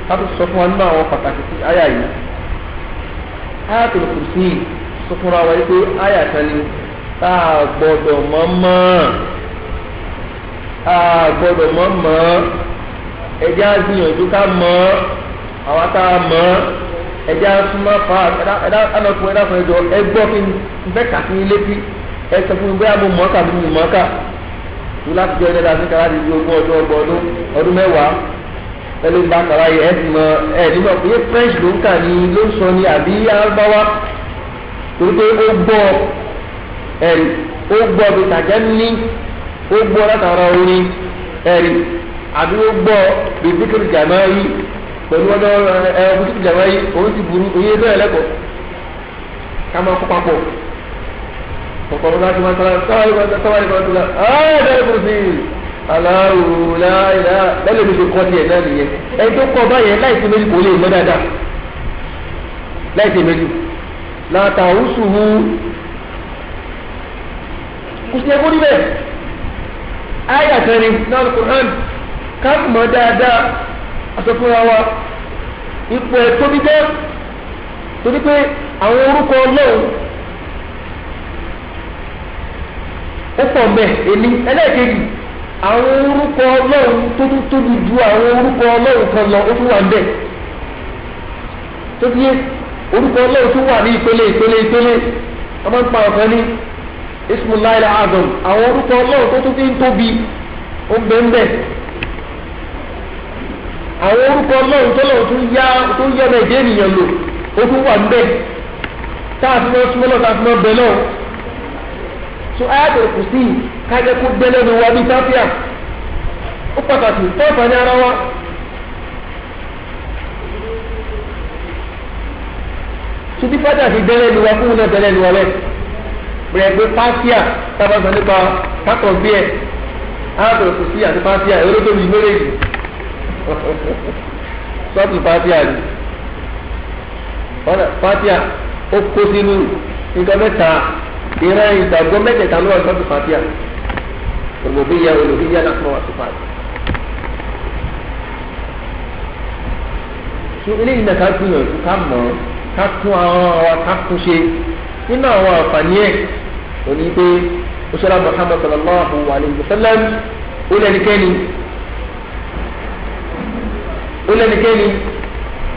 kátó sọ fún wa nínú àwọn pàtàkì sí àyà yìí. Ayatul Kursi sọ fúnra wa pé àyà kan ni tá a gbọ́dọ̀ mọ̀ ẹjẹ́ á gbìyànjú ká mọ̀ àwọn tá a mọ̀ ẹjẹ́ á súnmọ́ fa ẹ̀dàkùn ẹjọ́ ẹgbọ́ kí n fẹ́ kà sí ilé tí ẹ sọ fún mi bóyá mo mọ̀ ká bí mi mọ̀ ká tó láti jọ ẹ̀dá sí kára di ogún ọdún mẹ́wàá pẹ̀lú ìgbà kàrá yẹ ẹ̀sìn mọ̀ nígbà pé French ló ń kà ní ló ń sọ ní àbí Arúgbáwá torí pé ó gbọ́ bí tàjẹ́ ní ó gbọ́ látara orin àbí ó gbọ́ bí bíkìrì jàmáyé pẹ̀lú ọ̀dọ́ bíkìrì jàmáyé òun ti burú òye bẹ́ẹ̀ lẹ́kọ̀ọ́ ká máa kó papọ̀ kọ̀kọ̀rọ̀ láti máa sọ́wọ́ Allahu la ilaha bẹ́ẹ̀ lómi ṣe kọ́ tiẹ̀ náà nìyẹn ẹni tó kọ́ báyẹn láìsí méjì kò lè mọ́ dáadáa láìsí méjì látàwùsùwù kò sí ẹkú níbẹ̀ ayà kẹrin náà Al-Qur'an ká mọ̀ dáadáa àtọ́fúnra wa ipò ẹ̀ tóbi jẹ́ torí pé àwọn orúkọ Ọlọ́run ó pọ̀ mẹ́ èmi ẹlẹ́ẹ̀kejì àwọn orúkọ Ọlọ́run tó tún tóbi ju àwọn orúkọ Ọlọ́run kan lọ ó tún wà níbẹ̀ tó fi yé orúkọ Ọlọ́run tún wà ní ìpele ọmọ ń pa ọ̀fẹ́ ní Ismullahi al-Azam àwọn orúkọ Ọlọ́run tó tún fi ń tóbi ó ń bẹ ń bẹ àwọn orúkọ Ọlọ́run tó lọ́wọ́ tó yẹ ọmọ ẹ̀jẹ̀ ènìyàn lò ó tún wà níbẹ̀ táàfin náà súnmọ́ náà táàfin náà bẹ náà so Ayatul Kursi kájẹ́ kó gbẹ́lẹ́ ní wa bí sáfíà ó pàtàkì fọ́ọ̀fà ní ara wa ṣùgbọ́n pàtàkì gbẹ́lẹ́ ní wa fún un náà gbẹ́lẹ́ ní wa lẹ́ bẹ̀rẹ̀ pé pàṣíà tábàtàn nípa kákọ̀ bí ẹ̀ Ayatul Kursi àti pàṣíà èrò tó bí méjèèjì sọ́ọ̀tù pàṣíà ni pàṣíà ó kó sínú nǹkan mẹ́ta ìran ìgbàgbọ́ mẹ́tẹ̀ẹ̀ta ló wà sọ́ọ̀tù pàṣíà olùbíyà náà fún wa tó pàṣẹ. ṣé eléyìí náà ká gbìyànjú ká mọ̀ ká tún àwọn àwọn ká tún ṣe nínú àwọn àǹfààní ẹ̀ òní pé oṣooṣà Muhammad sallallahu alayhi wa sallam ó lẹ́nikẹ́ni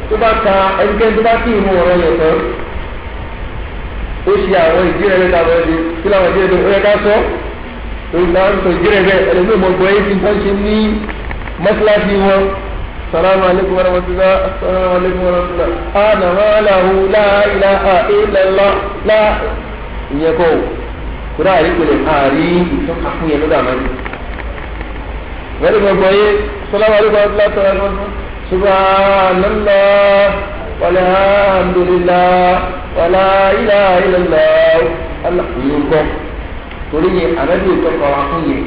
tó bá ka ẹnikẹ́ni tó bá kí ìmú ọ̀rọ̀ yẹn tán ó ṣe àwọn ìdírẹ́rẹ́ ká lọ́ọ́ di kí láwọn ìdírẹ́rẹ́ ó yẹ ká sọ lórí táwọn sọ ìdírẹ́rẹ́ ẹlẹ́gbẹ́ mọ̀gbọ́ yìí ti bọ́ ṣe ní mọ́tíláṣí wọn salamu alaykum wa rahmatulah assalamu alaykum wa rahmatulah ana malahu la ilaha illallah la ìyẹn kọ́ kó dáa rí pẹ̀lẹ́ àárí ìtọ́ka fún yẹn ló dà mọ́ni. wọ́n ti mọ̀gbọ́ yìí salamu alaykum wa rahmatulah subhanallah walhamdulillah wala ilaha illallah alákùnrin gbọ́ torí yẹn ànábì ìtọ́ka wa fún yẹn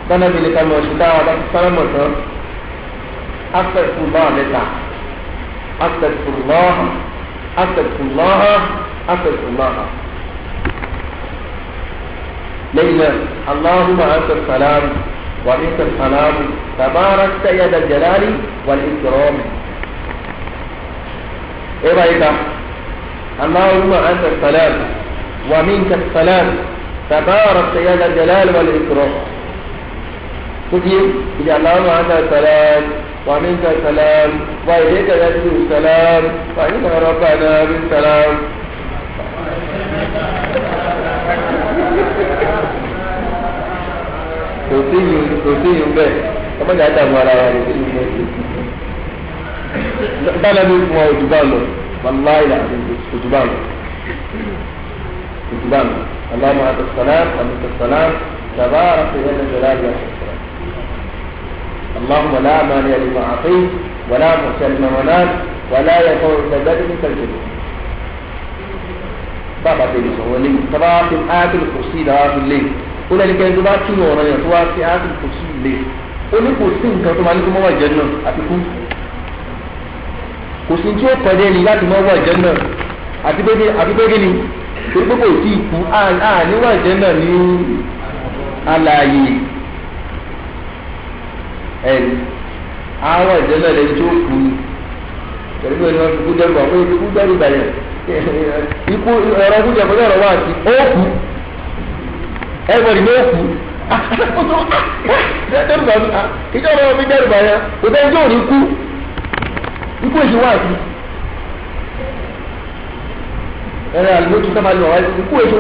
bana bi ka mọ ṣùgbọ́n àwọn bá ti sára mọ̀ tán astaghfirullah mẹ́ta astaghfirullah lẹ́yìn náà allahumma anta salam wa minka salam tabarakta ya dal jalali wal ikram إيه رأيك؟ اللهم أنت السلام ومنك السلام تبارك يا ذا الجلال والإكرام. تجيب إذا اللهم أنت السلام ومنك السلام وإليك يرجع السلام وإنك ربنا بالسلام. Kòsíyìn bẹ́ẹ̀ ọmọdé àtàwọn ara wa kòsíyìn bẹ́ẹ̀. Báwo ni fún wa òjúbà lọ? Wàláì là òjúbà lọ. Òjúbà lọ. Allahumma anta salam wa minka salam tabaraka ya dhal jalali wal ikram. Allahumma la mani'a lima a'tayt wa la mu'tiya lima mana'ta wa la yanfa'u dhal jaddi minkal jadd. Bàbá tẹ̀lé sọ̀rọ̀ lé tọ́ba fi ákìlì kòsí ìdáwà fi lé. Ó lẹ́ni kẹ́ni tó bá kí ní ọ̀rọ̀ yẹn tó wá sí ákìlì kòsí lé. Ó ní kò sí nǹkan tó máa ní kó mọ́ wà jẹ́ náà àti kú. Kò sí tí ó kọjá ẹni láti mọ́ wà jẹ́ náà àti pé ni torí pé kò tí ì kú ní wà jẹ́ náà ní alààyè ẹ̀rí. Àwọn ìjẹ́ náà lẹ́ni tó kú ni. Pẹ̀lú pé wọ́n ti kú dẹ́rù àwọn èèyàn kú dẹ́rù bàyẹ̀. Ikú ẹ̀rọ kú jẹ́ fọ́jọ́ ọ̀rọ̀ wá sí ó kú ẹ̀rọ ní ó kú ìjọba ọmọ mi dẹ́rù bàyẹ̀ kò tẹ́ ẹjọ́ òní kú ikú èsì wá sí ẹ̀rọ àlùmọ́tò sábà lọ wá sí ikú èsì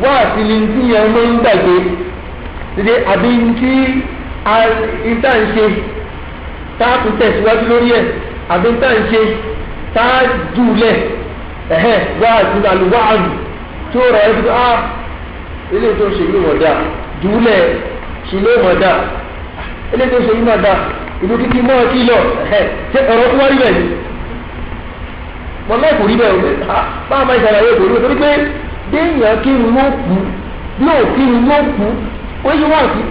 wá sí ni tí yẹn mọ́ ń gbàgbé ṣe àbí tí ìta ń ṣe táàkù tẹ̀síwájú lórí ẹ̀ àbí ìta ń ṣe táàjù lẹ̀ wáàzù àlùwáàzù tí ó rọ̀ ẹ́ tó ilé tó ṣe yìí wọ̀ dá dùúlẹ̀ ṣe ló mọ̀ dá ilé tó ṣe yìí mọ̀ dá ìlú kíkí mọ́ kí lọ ṣe ọ̀rọ̀ tó wá rí bẹ́ẹ̀ ni mọ̀ náà kò rí bẹ́ẹ̀ o báwa máa ṣàlàyé kò rí bẹ́ẹ̀ torí pé déèyàn kírun ló kú yóò kírun ló kú ó yí wá sí.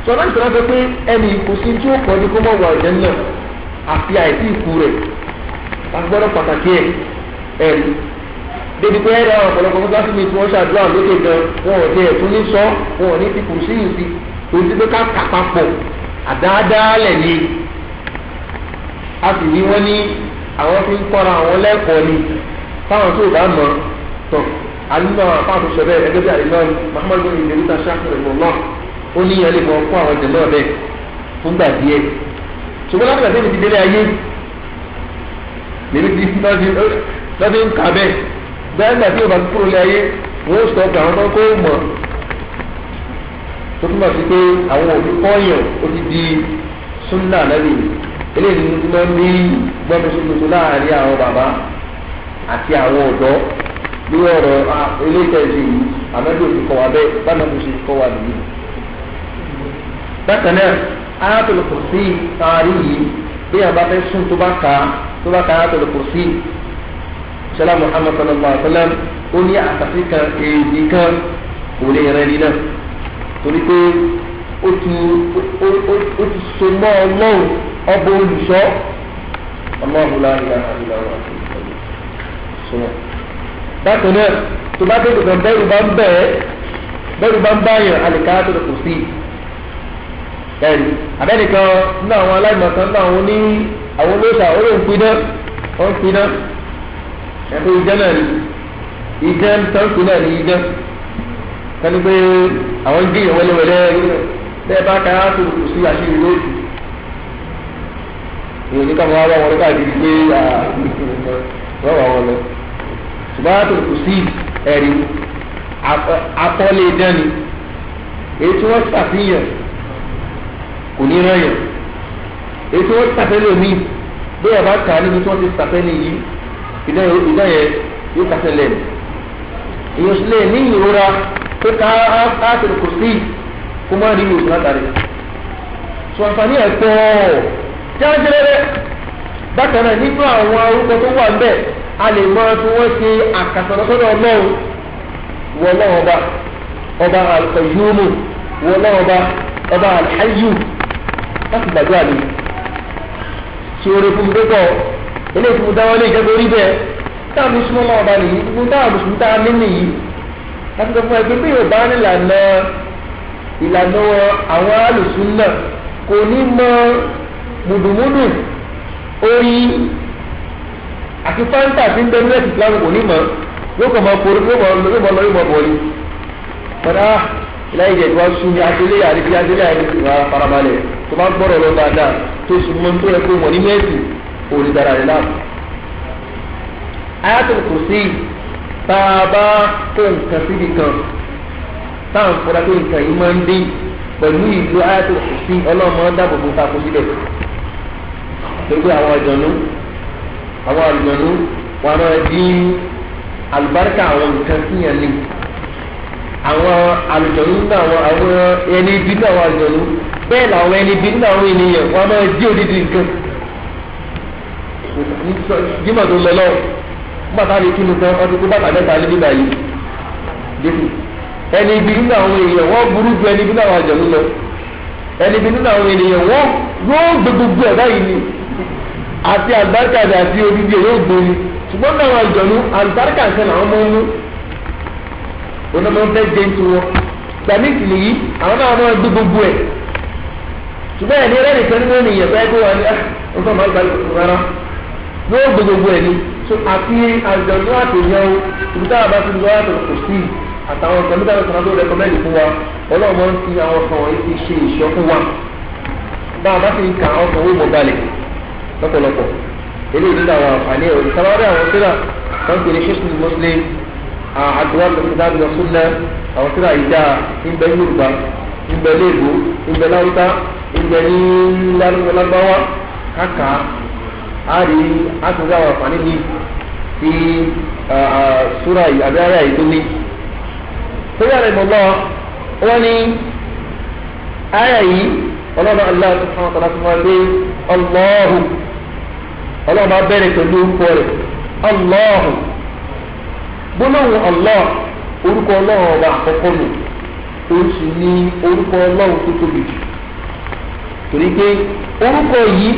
sọ̀rọ̀ ìṣòro sọ pé ẹnì kò sí tí ó kọ́ ní kó mọ̀ wà ọ̀jẹ̀ náà àfi àìsí ìkú rẹ̀ agbọ́dọ̀ pàtàkì ẹ̀rí débi pé ẹ̀rọ ọ̀pọ̀lọpọ̀ mọ́sáàsì mi tí wọ́n ṣàdúrà lókè gan wọn ò tiẹ̀ tún ní sọ wọn ò ní ti kù sí ìsì torí ti pé ká kàpapọ̀ àdáadáalẹ̀ ni a sì ní wọ́n ní àwọn fi ń kọ́ra àwọn lẹ́kọ̀ọ́ ni táwọn tó bá mọ̀ tọ̀ àlùmọ́ àpáàtò sọ̀rọ̀ ẹgbẹ́ bí àlùmọ́ Muhammadu ìdèrí ta ṣáàkiri mọ̀ náà ó ní ìyẹn lè mọ̀ fún àwọn ìjẹ̀ náà bẹ́ẹ̀ fúngbà díẹ̀ ṣùgbọ́n láti gbàgbé mi ti délé ayé lèmi ti lọ́dún ń kà bẹ́ẹ̀ bẹ́ẹ̀ gbà tí o bá kúrò lé ayé wọ́n sọ pé àwọn tó kó mọ̀ tó túmọ̀ sí pé àwọn òbí kọ́yàn ó ti di súnà lẹ́yìn eléyìí ní wọ́n ní gbọ́dọ̀ tuntun láàrin àwọn bàbá àti àwọn ọ̀dọ́ ní ọ̀rọ̀ eléyìí tẹ̀sí yìí àmọ́dé òfin kọ́ wa bẹ́ẹ̀ báwọn tó ṣe kọ́ wa nìyí. bákan náà Ayatul Kursi taari yìí bí a bá fẹ́ sùn tó bá ka Ayatul Kursi sọlá Muhammad sallallahu alaihi wa sallam ó ní àkàtì kan èyí kan kò lè rẹ ní náà torí pé ó ti so mọ́ ọlọ́run ọba olùṣọ́ ọlọ́run láàrin àwọn ìlànà sọ̀rọ̀. bákan náà tó bá dé ìgbà bẹ́rù bá ń báyàn àlìká tó lè kò sí ẹ̀rí abẹ́nìkan nínú àwọn aláìmọ̀kan nínú àwọn olóòṣà olóhùn pidán ẹ̀kọ́ ìjẹ́ náà ni ìjẹ́ tọ́ǹkì náà ni ìjẹ́ kẹ́ni pé àwọn jíyàn wẹ́lẹ́wẹ́lẹ́ bẹ́ẹ̀ bá ká tó kù sí àṣírí lóòtù ìwé ní káwọn wá wọn káàkiri pé wọ́n wà wọn lọ ṣùgbọ́n tó kù sí ẹ̀rí atọ́lé dání èyí tí wọ́n ṣàfihàn kò ní rán yàn èyí tí wọ́n ṣàfihàn lómi bẹ́ẹ̀ bá kà á níbi tí wọ́n ti ṣàfihàn yìí ìdá yẹn yóò kásẹ̀ lẹ́nu èyàn sì lè ní ìrora pé ká áàtìrì kò sí kó má rí ìwòsàn látàrí sọ àǹfààní ẹ̀ pọ̀ jẹ́rẹ́jẹ́rẹ́ bákan náà nínú àwọn orúkọ tó wà ńbẹ̀ a lè mọ tí wọ́n ṣe àkàtọ̀lọ́sọ́dọ̀ ọlọ́run wọ ọlọ́run ọba al-Qayyum wọ ọlọ́run ọba al-Hayyu láti gbàdúrà ní ṣe oore fún mi púpọ̀ eléyìí tí mo dáwọ́ lé ìjọba orí bẹ́ẹ̀ táwọn mùsùlùmí náà bá nìyí gbogbo táwọn mùsùlùmí tá a ní nìyí láti sọ fún ẹgbẹ́ bí yóò bá ní ìlànà àwọn alùsùn náà kò ní mọ mùdùmùdù oyin àti fáńtà tí ń bẹ nílẹ̀ ìsìlámù kò ní mọ̀ yóò kàn máa kórè yóò mọ̀ lọ yóò mọ̀ bọ̀ ni. padà láyé ìjẹ́ ìwà sùn ní adélé àdébí adélé àdébí ìwà farabalẹ̀ tó bá gbọ́dọ̀ lọ dáadáa tó sùn mọ́ tó yẹ kó mọ̀ ní mẹ́sì òní dára rẹ̀ láàbù. Ayatul Kursi tá a bá kó nǹkan síbi kan táwọn fúra pé nǹkan yìí máa ń dín pẹ̀lú ìlú Ayatul Kursi ọlọ́mọ dáàbòbò ta kó síbẹ̀. pẹ̀lú àwọn àlùjọ̀nú wọn máa dín àlùbáríkà àwọn nǹkan síyàn ní. àwọn àlùjọ̀nú náà àwọn ẹni bí náà àwọn àlùjọ̀nú bẹ́ẹ̀ làwọn ẹni bí náà àwọn ènìyàn wọn máa dín odidi nǹkan. jímọ̀ tó lọ lọ́wọ́ bàtà lè kí ni tán ọdún tó bàtà mẹ́ta lé nígbà yìí dẹ́kun ẹni ibi nínú àwọn èèyàn wọ́n burú ju ẹni ibi nínú àwọn àjọ̀nú lọ ẹni ibi nínú àwọn ènìyàn wọ́n yóò gbogbo ẹ̀ báyìí ni àti àlùbáríkà àti odidi ẹ̀ yóò gbóni ṣùgbọ́n náà àwọn àjọ̀nú àlùbáríkà nǹkan làwọn máa ń mú wọn náà máa ń fẹ́ jẹ́ ní tiwọn gbàmí ìkìlì yìí àwọn náà máa ń gbé gbogbo ẹ̀ ṣùgbọ́n ẹ̀ ní ẹlẹ́nìkan nínú ènìyàn fẹ́ kó wà ní nǹkan máa ń gbà yóò gbogbo ẹ̀ ni àti àjọ̀dún àtẹ̀yẹ̀wò ìbúta àbá ti lọ́wọ́ àtẹ̀wò kò sí àtàwọn kọ̀mítà lọ́sọ̀rọ̀ tó rẹ̀kọ́mẹ́ndì fún wa ọlọ́mọ ń fi àwọn kan wọ̀nyí ti ṣe ìṣọ́ fún wa bá a bá ti ń ka ọkàn owó mọ̀balẹ̀ lọ́pọ̀lọpọ̀ eléyìí nínú àwọn àǹfààní ẹ̀rọ ìsáwárí àwọn síra wọn kì í ṣe ṣẹ́sùn Muslim àdúrà lọ́sọ̀dáàbí ọ̀ṣunlẹ̀ àwọn síra ìjà ìgbẹ́ Yorùbá ìgbẹ́ lẹ́ẹ̀bù ìgbẹ́ láwùtá ìgbẹ́ ní lágbáwá káàkà ari àtúndà wà fani ní ti sura yìí àbí ara yìí tó ní. sọ́yà rẹ̀ mọ̀ lọ wọ́n ní àyà yìí ọlọ́run Allah subhanahu wa ta'ala fún wa pé Allahu ọlọ́run bá bẹ̀rẹ̀ pẹ̀lú orúkọ rẹ̀ Allahu gbólóhùn Allah orúkọ ọlọ́run ọba àkọ́kọ́ nù oṣù ní orúkọ ọlọ́run tó tóbi jù torí pé orúkọ yìí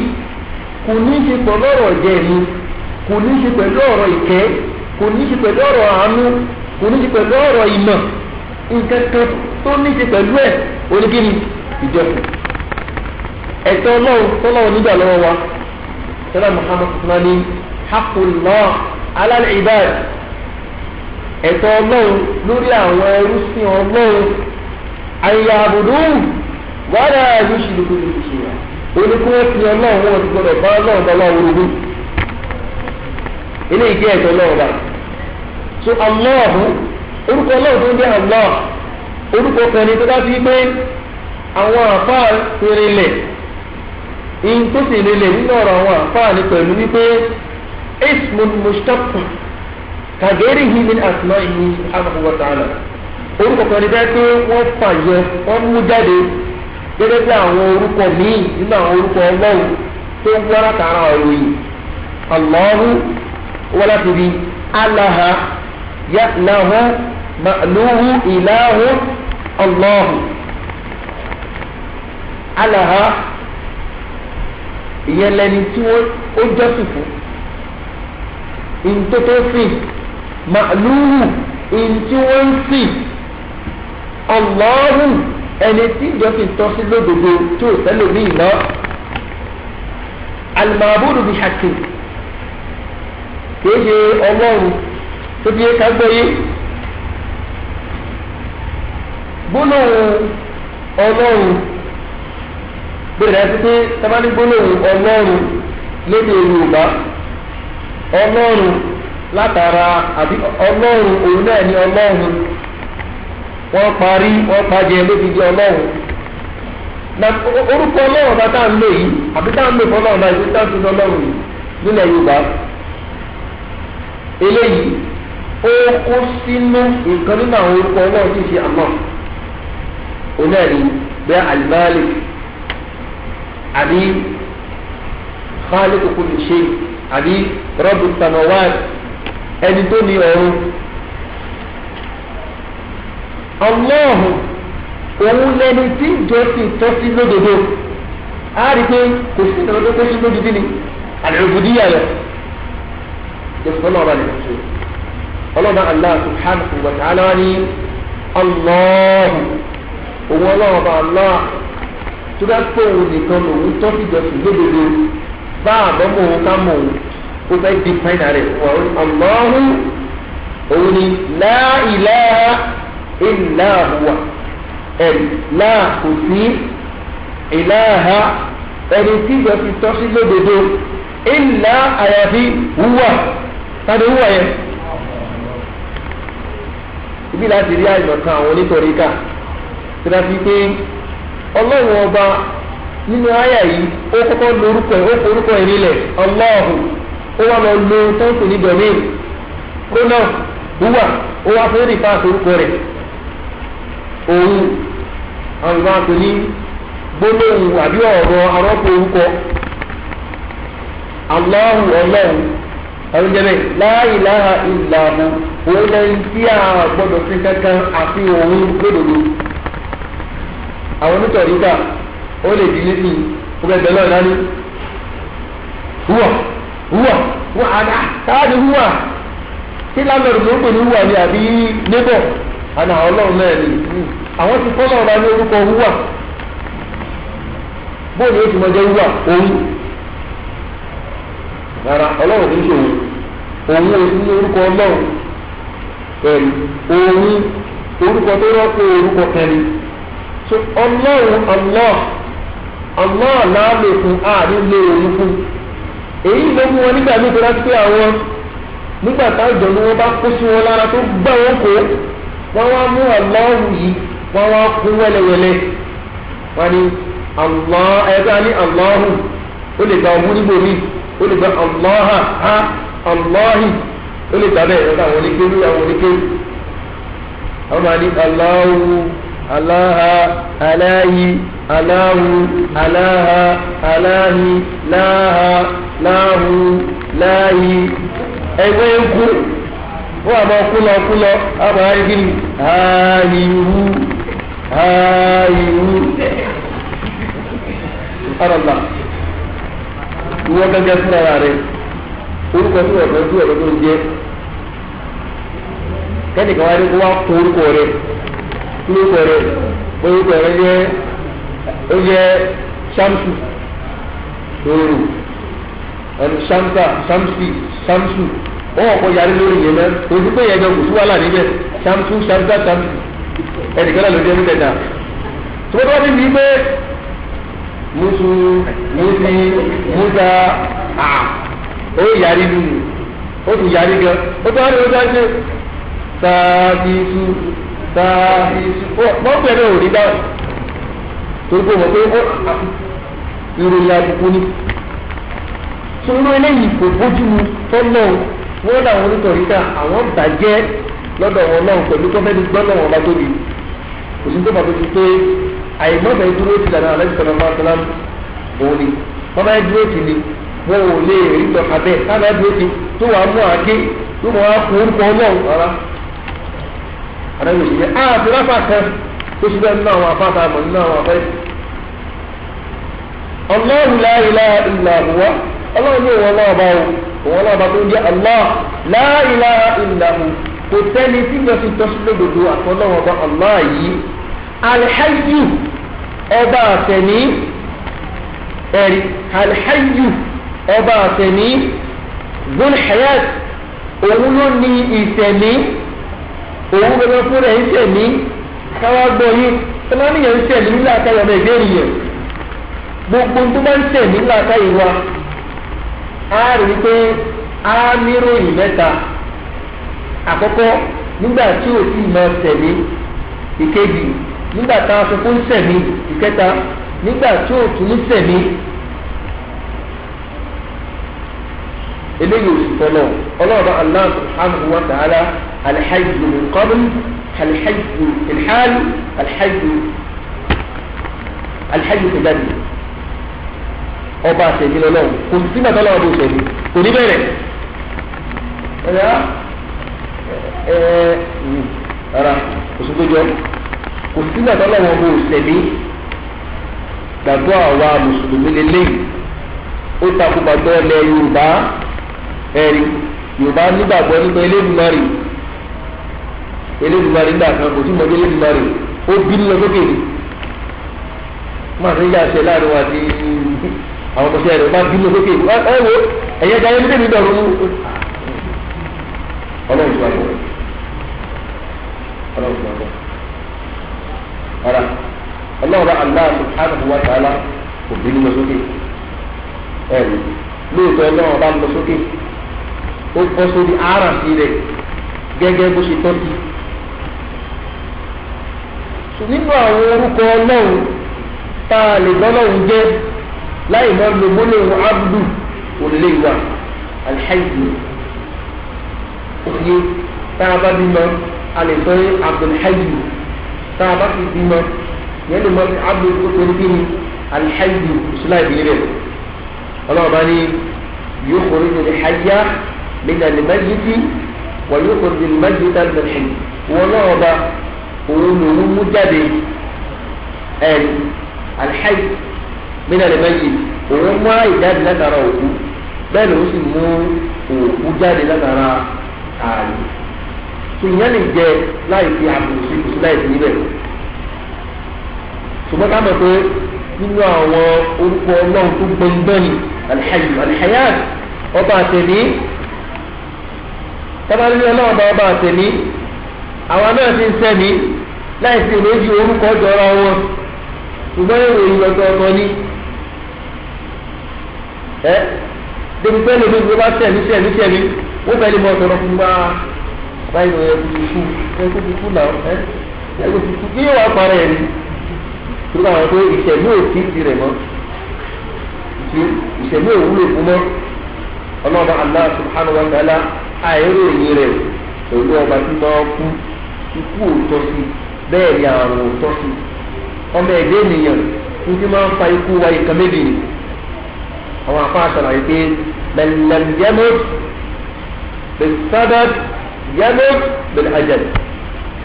kò ní ṣe pẹ̀lú ọ̀rọ̀ ìjẹ́ni kò ní ṣe pẹ̀lú ọ̀rọ̀ ìkẹ́ kò ní ṣe pẹ̀lú ọ̀rọ̀ àánú kò ní ṣe pẹ̀lú ọ̀rọ̀ ìmọ̀ nǹkan kan tó ní ṣe pẹ̀lú ẹ̀ oníkíni ìjọsìn ẹ̀tọ́ ọlọ́run tọ́lọ́run nígbà lọ́wọ́ wa sọ́lá Muhammad sọ́lá haqqullah ala al-ibad ẹ̀tọ́ ọlọ́run lórí àwọn ẹrú sí ọlọ́run an ya'buduhu wa la yushriku bihi shay'an olùkọ́ fi ọlọ́run wọn ti gbọdọ̀ bá ọlọ́run bá wọ́n wọlé eléyìí jẹ́ ẹ̀tọ́ ọlọ́run bá so Allah orúkọ ọlọ́run tó ń jẹ́ Allah orúkọ kan ní tó bá fi pé àwọn àfáà ti rinlẹ̀ ìyìn tó sì rinlẹ̀ nínú ọ̀rọ̀ àwọn àfáà ní pẹ̀lú wípé ismun mushtaqun kagerihi min asma'ihi subhanahu wa ta'ala orúkọ kan ní bẹ́ẹ̀ pé wọ́n fàyọ wọ́n mú jáde gẹ́gẹ́ bí àwọn orúkọ míì nínú àwọn orúkọ ọlọ́run tó ń wá látara òròyìn Allahu wọ́n láti rí alaha ya'lahu ma'luhu ilahu Allahu alaha ìyẹn lẹni tí ó jọ́sìn fún ìntótófìn ma'luhu ìntí wọ́n ń sìn Allahu ẹni tí ìjọsìn tọ́ sí lódodo tí ò tẹ́lẹ̀ ní ìná al-ma'budu bi haqqi kìí ṣe ọlọ́run tó fi ká gbọ́yé gbólóhùn ọlọ́run bẹ̀rẹ̀ sí pé tábàní gbólóhùn ọlọ́run lédè Yorùbá ọlọ́run látara àbí ọlọ́run òun náà ní ọlọ́run wọ́n parí wọ́n pàjẹ́ ló fi di ọlọ́run na orúkọ ọlọ́run bá táà ń lò yìí àbí táà ń lò fún ọlọ́run báyìí tó táà ń fi ọlọ́run yìí nílẹ̀ Yorùbá eléyìí ó kó sínú nǹkan nínú àwọn orúkọ ọlọ́run tí ì ṣe àmọ́ onáàrí bẹ́ẹ̀ al-Malik àbí khaliqu kulli shay àbí rabbus samawat ẹni tó ní ọ̀run Allahu òun lẹni tí ìjọsìn tọ́ sí lódodo á rí pé kò sí ìtàn tó tó sí lódodo ní al-ubudiyya rẹ̀ jẹ́sùn náà wà lẹ́yìn tó ọlọ́ba Allah subhanahu wa ta'ala ní Allahu òun ọlọ́ba Allah tó tó bá pé òun nìkan lòun tọ́ sí ìjọsìn lódodo bá àbọ̀mọ̀ òun ká mọ̀ òun ó fẹ́ di pẹ́ẹ́nà rẹ̀ wọ́n Allahu òun ni la ilaha illa huwa la kò sí ilaha ẹni tí ìjọsìn tọ́ sí lódodo illa àyàfi huwa tàbí huwa yẹn. ibi láti rí àìmọ̀ kan àwọn onítọ̀ríkà tí wọ́n fi pé ọlọ́run ọba nínú àyà yìí ó kọ́kọ́ lórúkọ ẹ̀ ó forúkọ ẹ̀ nílẹ̀ Allahu ó wá lọ lo tọ́ǹkù ní domain pronoun huwa ó wá fún rí fáà forúkọ rẹ̀ òun àwọn ìbá tó ní gbólóhùn àbí ọ̀rọ̀ arọ́pò orúkọ Allahu ọlọ́run àwọn jẹ́bẹ̀ la ilaha illa hu òun lẹ́yìn tí a gbọ́dọ̀ sí kankan àfi òun lódodo àwọn onítọ̀ríkà ó lè di létí ọgbẹ́ bẹ̀rẹ̀ náà ní huwa àdá káàdì huwa tí lámẹ̀rù ló ń pè ní huwa ni àbí nébọ̀ àná ọlọ́run náà ni àwọn ti fọ́nà ọba ní orúkọ huwa bóòlù ó ti mọ jẹ́ huwa òun rárá ọlọ́run kì í ṣe òun ò sí ní orúkọ ọlọ́run òun orúkọ tó rọ́pò orúkọ kẹrin so ọlọ́run Allah láàlè fún ààrin lè òun fún èyí ló mú wọn nígbà nígbà láti pé àwọn nígbà táwọn ìjọ ni wọn bá kó sí wọn lára tó gbà wọn kó wọn wá mú Allahu yìí wọn wá kún wẹ́lẹ́wẹ́lẹ́ wọn ni Allah ẹgbẹ́ ní Allahu ó lè gba ọmú nígbò mí ó lè gba Allaha ha Allahi ó lè gbà bẹ́ẹ̀ ẹ̀ka àwọn oníkéwú àwọn máa ní Allahu Allaha aláhi aláhu aláha aláhi láha láhu láhi ẹgbẹ́ ikú wọ́n àmọ́ kúlọ àmọ́ àríkìní ààyìwú subhanallah ìwọ gẹ́gẹ́ fún ara rẹ̀ orúkọ tí wọ́n fẹ́ ọ̀dọ́ tó ń jẹ́ kẹ́nìkan wáyé kó wá kó orúkọ rẹ̀ ó jẹ́ Shamsu lóru ẹni Shamsu wọ́n kọ́ yarí lórí yẹn náà kò sí pé yẹn gan kò sí wàhálà níbẹ̀ Shamsu ẹnìkan náà ló jẹ́ níbẹ̀ náà tó bá bí mi pé Musa ó yarí lùnú ó tún yarí gan ó tún wá ní ọjọ́ ṣe sáàbìsù wọ́n bẹ̀rẹ̀ òní dáhùn tó gbé wọ́n pé ìròyìn àbùkù ni sọ̀rọ̀ eléyìí kò bójú mu tọ́lọ́ wọ́n làwọn onítọ̀ríkà àwọn bàjẹ́ lọ́dọ̀ wọn náà pẹ̀lú kọ́fẹ́ni gbọ́dọ̀ wọn bá tóbi kò sí tó bá tó ti pé àìmọ́fẹ́ dúró ti lànà alẹ́ sọ̀rọ̀ máa tọ́lá òun ni wọ́n bá dúró ti ni wọ́n ò lè rí tọ́ka bẹ́ẹ̀ káàdá dúró ti tó wàá mú àgé tó wọ́n á kó orúkọ ọlọ́run rárá àdáwò ìṣẹ̀lẹ̀ àti ráfà kan tó ṣe bẹ́ẹ̀ nínú àwọn afáfá àmọ̀ nínú àwọn afẹ́ Allahu la ilaha illa huwa ọlọ́run ní ìwọ̀n náà bá òun náà bá tó ń jẹ́ Allah la ilaha illa hu kò sẹ́ni tí ìjọ ti tọ́sí lódodo àtọ́lọ́wọ́ bá Allah yìí alhayyu ọba àtẹ̀ní ẹ̀rí alhayyu ọba àtẹ̀ní zul hayat òun ló ní ìtẹ̀ní òun gbogbo fún rẹ̀ ń tẹ̀ní káwá gbọ́ yìí tó máa níyàn ń tẹ̀ní nílá àtàyọ̀ ọmọ ìbéèrè yẹn gbogbo tó bá ń tẹ̀ní nílá àtàyọ̀ wa a rí pé a níròyìn mẹ́ta àkọ́kọ́ nígbà tí ò sí ìmọ̀ tẹ̀ní ìkejì nígbà tá a sọ fún sẹ̀mí ìkẹta nígbà tí ó tún ní sẹ̀mí eléyìí òsì tọ́lọ̀ ọlọ́ọ̀bá Allah subhanahu wa ta'ala alhayyu min qabl alhayyu ilhal alhayyu tìjáde ọba àtẹ̀mí lọ́lọ́ kò sí bàtà lọ́wọ́ bó sẹ̀mí kò ní bẹ̀rẹ̀ rárá kò sí tó jọ kò sígbà tó lọ́wọ́ bó sẹ̀mí gbàgbọ́ àwa mùsùlùmí lélẹ́yìn ó takò gbàgbọ́ ilẹ̀ Yorùbá ẹ̀rí Yorùbá nígbàgbọ́ nípa Elédùmarè nígbà kan kò sí mọ́jọ́ Elédùmarè ó bí nínú sókè ní máa fi ń yà ṣe láàrin wa di àwọn ọmọọṣẹ́ rẹ̀ bá bínú sókè ẹ wo ẹ̀yẹ jayé ní tèmi dọ̀rọ̀ mú ọlọ́run tó wà bọ̀ ọlọ́run tó wà bọ̀ ọ̀rà ọlọ́run bá Allah subhanahu wa ta'ala kò bínú lọ sókè ẹ̀rù lóòótọ́ ọlọ́run bá lọ sókè ó bọ́ sórí àràǹsí rẹ̀ gẹ́gẹ́ bó ṣe tọ́ sí. nínú àwọn orúkọ ọlọ́run tá a lè gbọ́ lọ́run jẹ́ láì mọ́ lo gbólóhùn abdu òlélẹ́ ìwà alhayyu òye tá a bá bímọ a lè sọ abdulhayyu tá a bá fi bímọ yẹn lè mọ abdu tó torí kí ni alhayyu ìṣúná ìdílé rẹ̀ ọlọ́run bá ní yukhriju al-hayya min al-mayyiti wa yukhriju al-mayyita min al-hayy wọn náà bá òun lòun mú jáde ẹ̀rí alhayy min al-mayyit òun mú àìjáde látara òkú bẹ́ẹ̀ lòun sì mú òkú jáde látara ààyè tó ìyẹn lè jẹ láì fi àbùkù sí láì fi níbẹ̀ ṣùgbọ́n ká mọ̀ pé nínú àwọn orúkọ ọlọ́run tó gbọ̀ngbọ̀n ni alhayy alhayat ọba àtẹ̀ní tábàlì ọlọ́run bá ọba àtẹ̀ní àwọn náà ti ń sẹ́ni láì sí ìrèjì orúkọ jọra wọn ṣùgbọ́n ìròyìn ọ̀tọ̀ọ̀tọ̀ ni débi pé lóbi ìgbé bá sẹ́ni wọ́n fẹ́ lè mọ ọ̀tọ̀ọ̀tọ̀ fún wa báyìí ló yẹ kó fi kú náà ẹ kó fi kú kí yóò wá parẹ́ ẹ̀ ni tó àwọn pé ìṣẹ̀lú òkè tirẹ̀ mọ́ ìṣẹ̀lú òwúlò fún mọ́ ọlọ́ọ̀bá Allah subhanahu wa ta'ala àìrò ìyìn rẹ̀ pẹ̀lú ọba tí máa kú ikú òótọ́ sí bẹ́ẹ̀ ni àrùn òótọ́ sí ọmọ ẹ̀dẹ́ ènìyàn fún tí máa ń fa ikú wa ìkan méjì ni àwọn afá àṣàlàyé pé lẹ́lẹ́m yamut bis-sabab yamut bil-ajal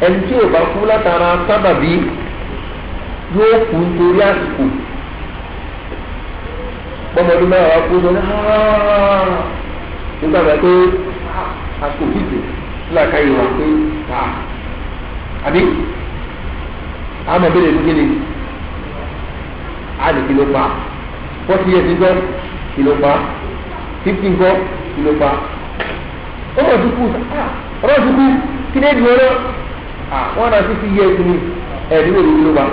ẹni tí ò bá kú látara sábàbí yóò kú nítorí àsìkò bọ́mọdún mẹ́wàá wá kú lórí nígbà gbà pé àsìkò fìdí sílàkà yìí wà pé àbí àmọ̀ bẹ́ẹ̀ ló kéde àdì kìló pa 40 years ńkọ́ kìló pa 50 ńkọ́ kìló pa ọmọ dúkú ọ̀rọ̀ dúkú kí ní èdè wọn náà 150 years ní ẹ̀ẹ́dínwó kìló pa.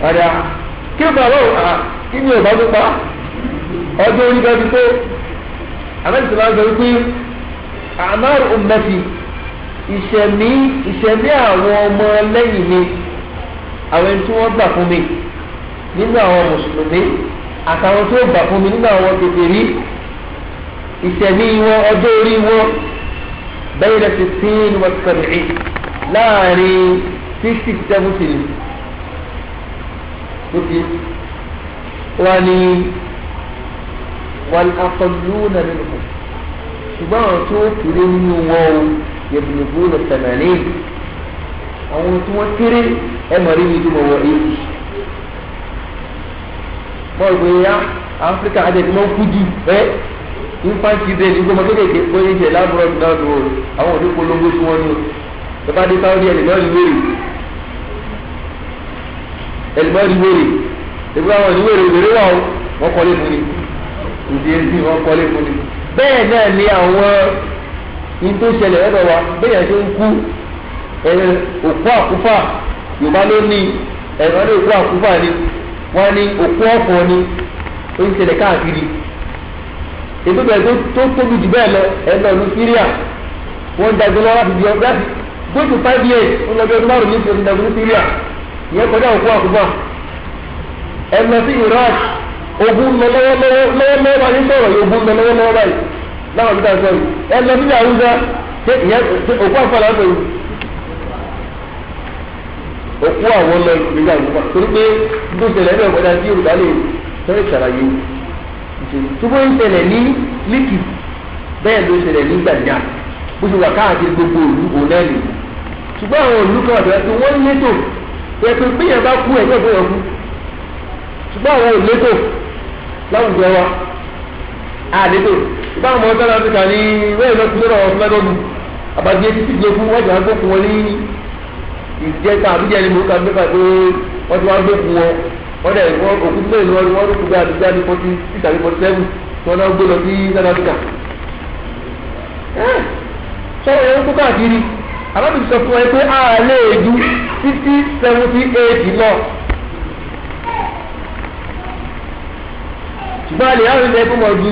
Àdá kí ló bá wọ́n kí ni ọba tó pa ọjọ́ orí bá ti tó àmẹ́sì máa ń sọ wípé àmàrù ummati ìṣẹ̀mí àwọn ọmọ lẹ́yìn mi àwọn ẹni tí wọ́n gbà fún mi nínú àwọn mùsùlùmí àtàwọn tó gbà fún mi nínú àwọn kékeré ìṣẹ̀mí wọn ọjọ́ orí wọn bayna 60 wa 70 láàrin 60-70 lókè wọ́n ní wọ́n aqalluna minhum ṣùgbọ́n àwọn tó kéré nínú wọn o yablughuna 80 àwọn tí wọ́n kéré mọ̀rí mi tó mọ̀ wọ 80 mọ̀ ìwé ya áfíríkà adẹ́ni mọ̀ kú jù infant children ní gbọmọ kékeré bóyá ìṣẹ̀ lábúrò náà lò àwọn òde polongo tí wọ́n ní o ìbá dé sáwọ́dí ẹ̀lẹ́mọ̀rí wèrè ìgbà wọn ní wèrè wà wọ́n kọ́lé fún ni ìdí ẹni wọ́n kọ́lé fún ni bẹ́ẹ̀ náà ni àwọn ní tó ṣẹlẹ̀ ẹ̀rọ wa bẹ́ẹ̀ ṣe ń kú òkú àkúfà Yorùbá ló ní ẹ̀rọ ní òkú àkúfà ni wọ́n ní òkú ọ̀fọ̀ ni ó ń ṣẹlẹ̀ káàkiri ètò bẹ̀rẹ̀ tó tóbi jù bẹ́ẹ̀ lọ ẹ̀rọ ní Syria wọ́n dàgbé lọ́wọ́ láti di ọgbà go to 5 years ó lọ bí ọdún márùn-ún ní ìṣòro dàgbé ní Syria ìyẹn kọjá òkú àkúfà ẹ̀rọ sí Iraq ogun lọ lọ́wọ́lọ́wọ́ báyìí sọ̀rọ̀ yóò ogun lọ lọ́wọ́lọ́wọ́ báyìí láwọn ọdún tàbí sọ̀rọ̀ ẹ̀rọ sí Àwùjá òkú àfàlà ọ̀sẹ̀ yìí òkú àwọn lọ ìgbéga ìgbéga torí pé bí ó ṣẹlẹ̀ ẹ̀rọ ìgbéga tí Yorùbá lè fẹ́ ìṣàlàyé túbọ̀ ń ṣẹlẹ̀ ní líkì bẹ́ẹ̀ ló ṣẹlẹ̀ ní gbàdá bó ṣe wà káàkiri gbogbo òlu ònẹ́ẹ̀lì ṣùgbọ́n àwọn òlu kan àbẹ̀rẹ̀ tí wọ́n létò ẹ̀ pé péyàn bá kú ẹ̀jẹ̀ bóyá kú ṣùgbọ́n àwọn òlétò láwùjọ wa àlétò ṣùgbọ́n àwọn ọmọ Áfíríkà ní wẹ́ẹ̀ lọ́kùnrin lọ́wọ́ fún mẹ́tọ́dù àbájẹ́ títí gbé fún wọ́n jẹ́ àgbókùn wọn ní ìjẹta àbíjẹ ni mo kà mẹ́fà pé wọ́n ti wá gbé fún wọn wọ́n dẹ̀ òkú mẹ́rin wọn wọ́n rúkú bí àbíjá ní 46 àbí 47 tí wọ́n náà gbé lọ sí South Africa. sọ̀rọ̀ yẹn kó káàkiri alábìsí sọ fún wa pé a lè ju 50, 70, 80 lọ. ṣùgbọ́n àlè àwọn ilẹ̀ ẹ̀kọ́ mọ̀ ju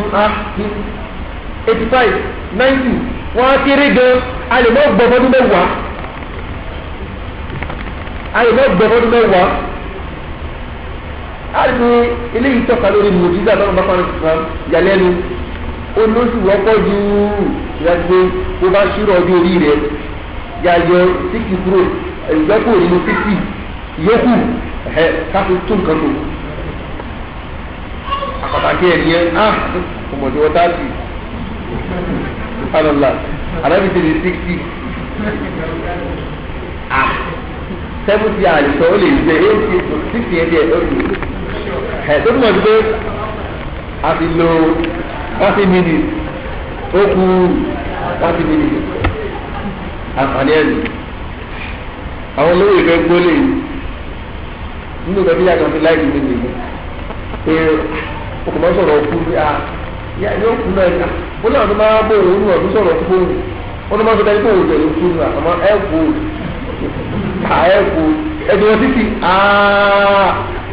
85, 90 wọ́n á kéré gan a lè mọ́ gbọ́fọ́dún mẹ́wàá. ayé náà gbọ́dọ̀ mẹ́wàá àti eléyìí tọ́ka lórí mùjíza náà bá fara fún ìyàlẹ́nu olóṣù wọ́pọ̀ ju ìyàgbé tó bá ṣírò ọdún orí rẹ̀ yàyọ 60 kúrò ìgbẹ́kù nínú 50 yókù káfí tún nǹkan tó àpàtàkì ẹ̀ nìyẹn ọmọdé wọ́n 30 subhanallah alábìsí ní 60 70 àìsàn ó lè ṣe 60 ẹ̀dẹ̀ tó túmọ̀ sí pé a ti lo 30 minutes ó kù 30 minutes àǹfààní ẹ̀dùn àwọn olówó ìfẹ́ gbólé nínú ìgbà tí yàtọ̀ sí láì dìbò nìyí pé okùnmọ́ sọ̀rọ̀ ọkùn bí i yóò kú náà ó náà tó máa bó òun ní ọdún sọ̀rọ̀ fún òun ó ní máa sọ dájú pé òun jẹ̀lú fún àmọ́ ẹ̀kú ẹ̀dùn wọn títí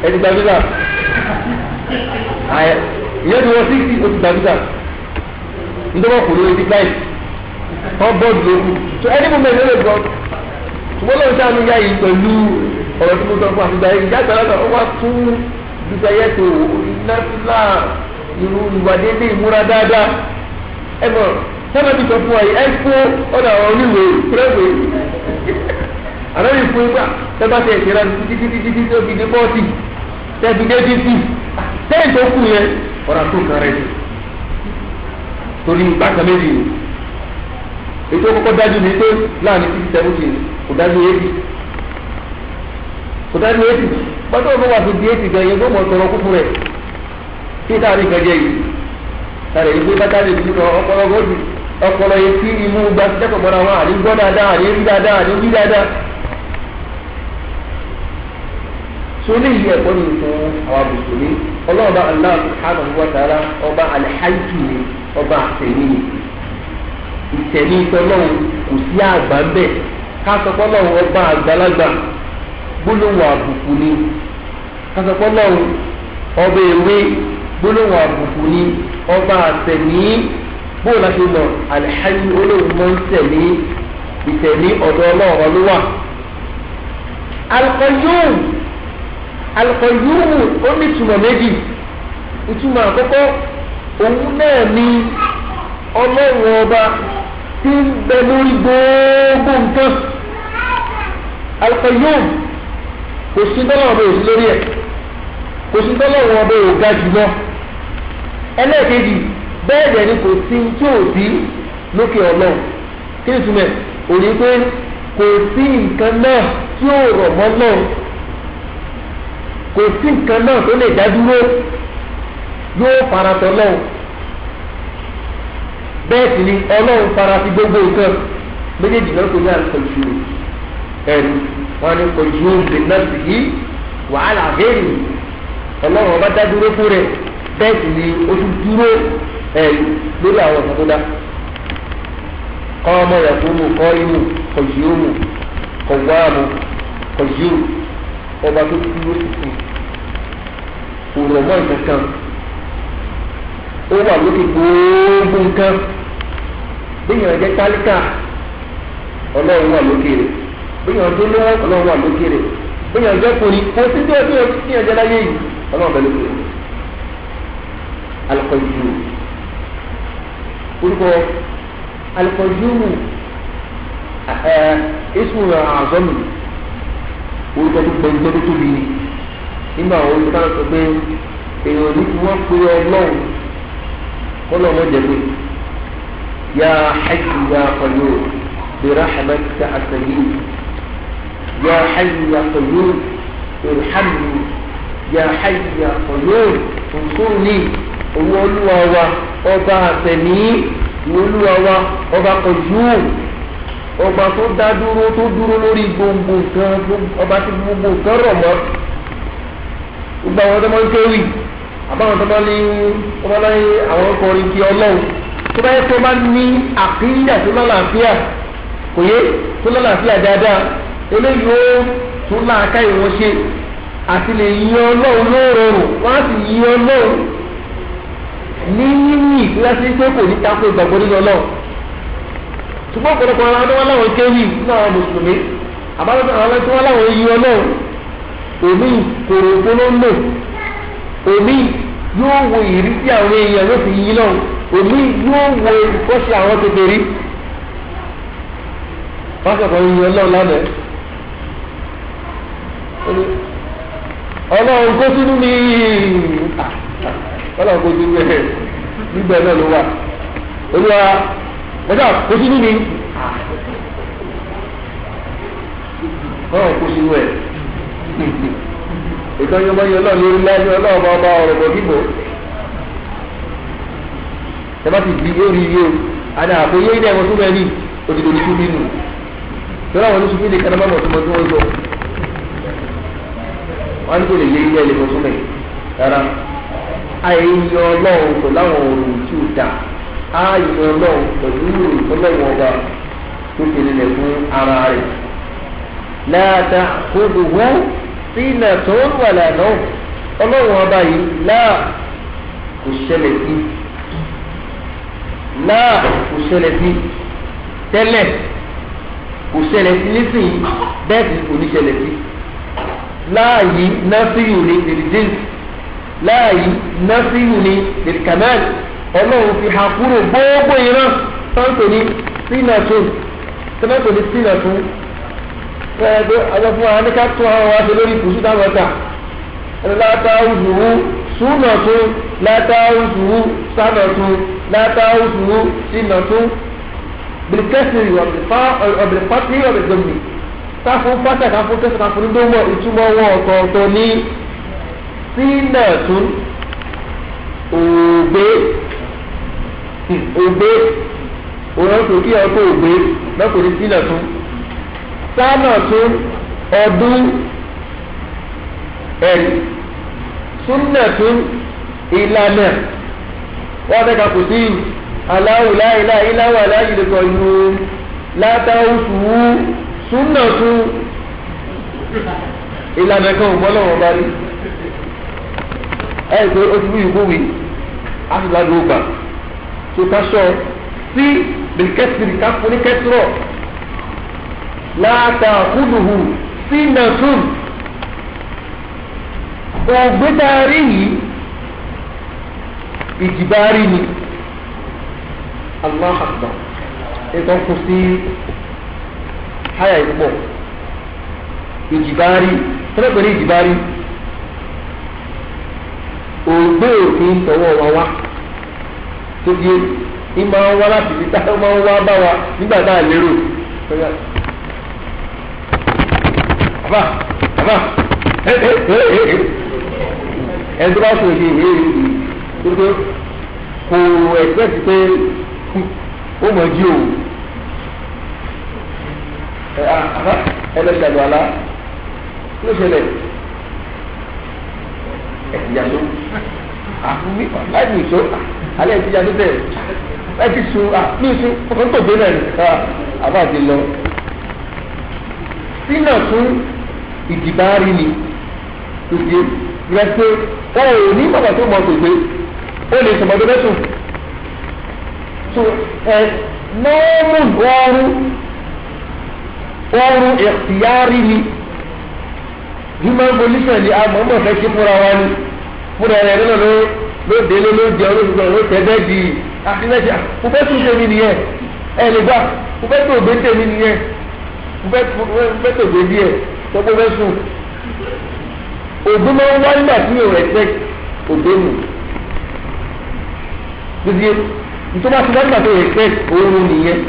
ẹ̀dùn gbàgbéga ìyẹ́dùn wọn títí oṣù gbàgbéga nítorí wọn kò lóye ti káyì wọn bọ́ọ̀dù lókù tó ẹni mú mẹ́rin lè gbọ́ ṣùgbọ́n lóun sáà ní yá yìí pẹ̀lú ọ̀rọ̀ tí mo sọ fún àtúgbà yìí ìjà ìgbàlagbà wọn wá tún dùgbàyẹ tó iná fúlà irú ìwà déédéé ìmúra dáadáa ẹ mọ̀ sábà ti sọ fún wa yìí ẹ fún ọ̀dà oníwèé pẹ́ẹ́pẹ́ àlọ́ yìí fún igbá tẹ́bá tẹ̀ ìṣẹ́ra títí tó fi dé 40 tẹ́bi dé 50 tẹ́yìn tó kù yẹn ọ̀rọ̀ tó kan rẹ̀ torí bákan méjì ni ètò kọ́kọ́ dájú ní pé láàrin 60, 70 kò dájú 80 pátó ọ̀gbọ́n wà fún di 80 gan yẹn gbọ́mọ̀ tọrọ kúkú rẹ̀ tí táàrí kan jẹ́ yìí tààrí yìí pé bátá lè fi ọpọlọ yẹn tí imú gba tẹ́kọ̀ọ́ mọ́ra wọn àní gbọ́ dáadáa àní rí dáadáa àní wí dáadáa. sóní yìí ẹ̀kọ́ ni fún àwọn mùsùlùmí ọlọ́ọ̀bá Allah subhanahu wa ta'ala ọba alhaitu ni ọba àtẹ̀mí ni ìtẹ̀mí tọ́lọ́hún kò sí àgbà ń bẹ̀ kásọpọ́lọ́hún ọba àgbàlagbà gbólóhùn àbùkù ni kásọpọ́lọ́hún ọba èwe gbólóhùn àbùkù ni ọba àtẹ̀mí bóò láti lọ alhaitu olóhùn mọ́ ń tẹ̀mí ìtẹ̀mí ọ̀dọ̀ ọlọ́ọ̀rọ̀ ló wà. al-Qayyum Al-Qayyum ó ní ìtumọ̀ méjì ìtumọ̀ àkọ́kọ́ òun náà ni ọlọ́run ọba tí ń bẹ lórí gbogbo nǹkan. Al-Qayyum kò sí tọ́lọ́run ọba òsì lórí ẹ̀ kò sí tọ́lọ́run ọba òga jùlọ. ẹlẹ́ẹ̀kejì bẹ́ẹ̀ dẹ̀ ni kò sí tí ò sí lókè ọlọ́run kí ni ìtumọ̀ òní pé kò sí nǹkan náà tí ó rọ̀ mọ́ náà kò sí nǹkan náà tó lè dá dúró yóò faratọ lọ́wọ́ bẹ́ẹ̀ sì ni ọlọ́run farati gbogbo nǹkan méjèèjì náà tó ní al-Qayyum ẹ̀rù wọn ni Qayyum bi nafsihi wa ala ghayrihi ọlọ́run ọba dá dúró fún rẹ̀ bẹ́ẹ̀ sì ni ó tún dúró ẹ̀rù lórí àwọn ọ̀sán tó dá qama yaqumu qa'imu Qayyum qawwamu Qayyum ọba tó dúró tuntun òrò mọ́ nǹkan ó wà lókè gbogbo nǹkan bíyàn jẹ́ tálíkà ọlọ́run wà lókè rẹ̀ bíyàn tó lówó ọlọ́run wà lókè rẹ̀ bíyàn jẹ́ kò ní kó sí tó bíyàn jẹ́ láyé yìí ọlọ́run bẹ lókè rẹ̀. Al-Qayyum orúkọ Al-Qayyum ismu azam orúkọ tó gbẹ̀ngbẹ́ tó tóbi ni nínú àwọn olùkọ́ sọ pé èèyàn ní kí wọ́n pe ọlọ́run kọ́lọ́ wọn jẹ pé ya hayyu ya qayyum bi rahmatika astaghith ya hayyu ya qayyum irhamni ya hayyu ya qayyum unsurni owó olúwa wa ọba àtẹ̀mí ìwé olúwa wa ọba Qayyum ọba tó dá dúró tó dúró lórí gbogbo nǹkan ọba tí gbogbo nǹkan rọ̀ mọ́ gbogbo àwọn tó máa ń kéwì àbáwọn tó máa ń ní àwọn ọkùnrin kí ọlọ́run tó bá yẹ kó máa ní àkíyà tó lálàáfíà kò yé tó lálàáfíà dáadáa eléyìí ó tún láàká ìwọ̀n ṣe àti lè yìn ọlọ́run lóòrùn wọ́n á sì yìn ọlọ́run ní yíyìn ìfúrásí pé kò ní tako ìgbàgbọ́ nínú ọlọ́run ṣùgbọ́n ọ̀pọ̀lọpọ̀ àwọn tó wọ́n láwọn kéwì nínú àwọn mùsùlùmí àbáwọn àwọn tó wọ́n láwọn yìn ọlọ́run òmí kòrò polóńgbò òmí yóò wo ìrísí àwọn èèyàn ló fi yìn lọ́run òmí yóò wo ìkọ́ṣe àwọn kékeré wọ́n sọ̀rọ̀ yìn ọlọ́run lánàá ọlọ́run kó sínú ní ọlọ́run kó sínú ẹ̀ nígbà náà ló wà olúwa ọjà kó sínú ní ọlọ́run kó sínú ẹ̀ ìtọ́jú ọmọ yẹn ọlọ́run lórí láyé ọlọ́run ọba ọ̀rọ̀ bọ̀ kíkọ́ ẹ bá ti di orí yìí o àná àpòyé ilé ẹ̀wọ̀n tó bẹ́ẹ̀ ní òdìdó ní túbí nù tó láwọn oníṣubú ní kánámọ́ mọ̀ tó mọ̀ tó wọ́n sọ wọ́n ní kò lè yé ilé ẹ̀ lè fọ́ súnmẹ̀ rárá àìyàn ọlọ́run kò láwọn òòrùn tí ò dá àìyàn ọlọ́run pẹ̀lú ìfọlọ́wọ́n ọba tó fi nílẹ̀ fún ara rẹ̀ láàtà kódùwọ́ sí ilẹ̀ tó ń wà lànà ọlọ́run ọba yìí láà kò ṣẹlẹ̀ sí láà kò ṣẹlẹ̀ sí tẹ́lẹ̀ kò ṣẹlẹ̀ sí nísìnyí bẹ́ẹ̀ sì kò ní ṣẹlẹ̀ sí láàyè náfíyù ní ìdíjìn láàyè náfíyù ní ìdíkàmẹ́l ọlọ́run fi hàn kúrò gbogbo ìran tọ́ǹtò ní sínàtún tọ́ǹtò ní sínàtún fẹ́ẹ́dọ́ àjọpọ̀ àníká tún àwọn wá sí lórí kùsù táwọn ọ̀tà látàrúdùwú súnàtún látàrúdùwú sánàtún látàrúdùwú sínàtún bìrìkẹ́sìrì ọ̀bìrìpátì ọ̀bìrìgbòmì káfún pátá káfún kẹsàn káfún nígbàmọ ìtumọ̀ wọn ọ̀tọ̀ọ̀tọ̀ ní sínàtún ògbé òrántò kí ọkọ ògbé lọkùnrin sínàtún sánàtún ọdún ẹ̀rí súnàtún ìlànà wọn fẹ́ ká kò sí aláwùlá ìláwà láyìlẹ̀kọ̀ ìlú látàwùsùwù súnàtún ìlànà kan ò mọ́lọ́wọ́ bá rí ẹ̀ pé ó ti wí ìwúwi àtìlágbó gbà tó ká sọ sí bìrìkẹ́sìrì ká fún ní kẹ́sìrọ̀ látàkùnùhù sínàtún ògbétarí yìí ìjìbárí ni Allah akbar ètò kù sí háyà ìpọ̀ ìjìbárí tẹ́lẹ̀ pẹ̀lú ìjìbárí ògbé òfin tọwọ́ wa wá tó di ìmọ̀ wá láti fi táwọn máa ń wá bá wa nígbà tá a lérò àbá ẹni tó bá sọ èdè tó kò ẹ̀gbẹ́sì pé ó mọ̀ jí o ẹlẹ́sàdù àlá ló ṣẹlẹ̀ ẹ̀sìyàtọ̀ àfúnmí láìpẹ́ ìṣó alẹ́ ìṣìyàtọ̀ tẹ̀ ẹ ti sun ní ìṣú ọkàn tó gbé náà àbá àti lọ sínà fún ìdìbárí ni tó di rẹ pé wọn ò ní bàbá tó mọ pèpè ó lè sọmọdé mẹ́sùn so nọ́ọ̀mù ọrùn ìyárí ni human volition ni àmọ́mọ́ fẹ́ ṣe fúnra wa ni fúnra rẹ̀ ló dé ló jẹ olóṣùgbọ́n ló tẹ́ bẹ́ẹ̀ di àfihàn mo fẹ́ tún tèmi nìyẹn ẹ lè gbà mo fẹ́ tó gbé tèmi nìyẹn mo fẹ́ tó gbé díẹ̀ tó kó fẹ́ sùn ògùn máa ń wá nígbà tí yóò respect ògbénu gbèsè nítorí àti wọ́n nígbà tó respect òórùn nìyẹn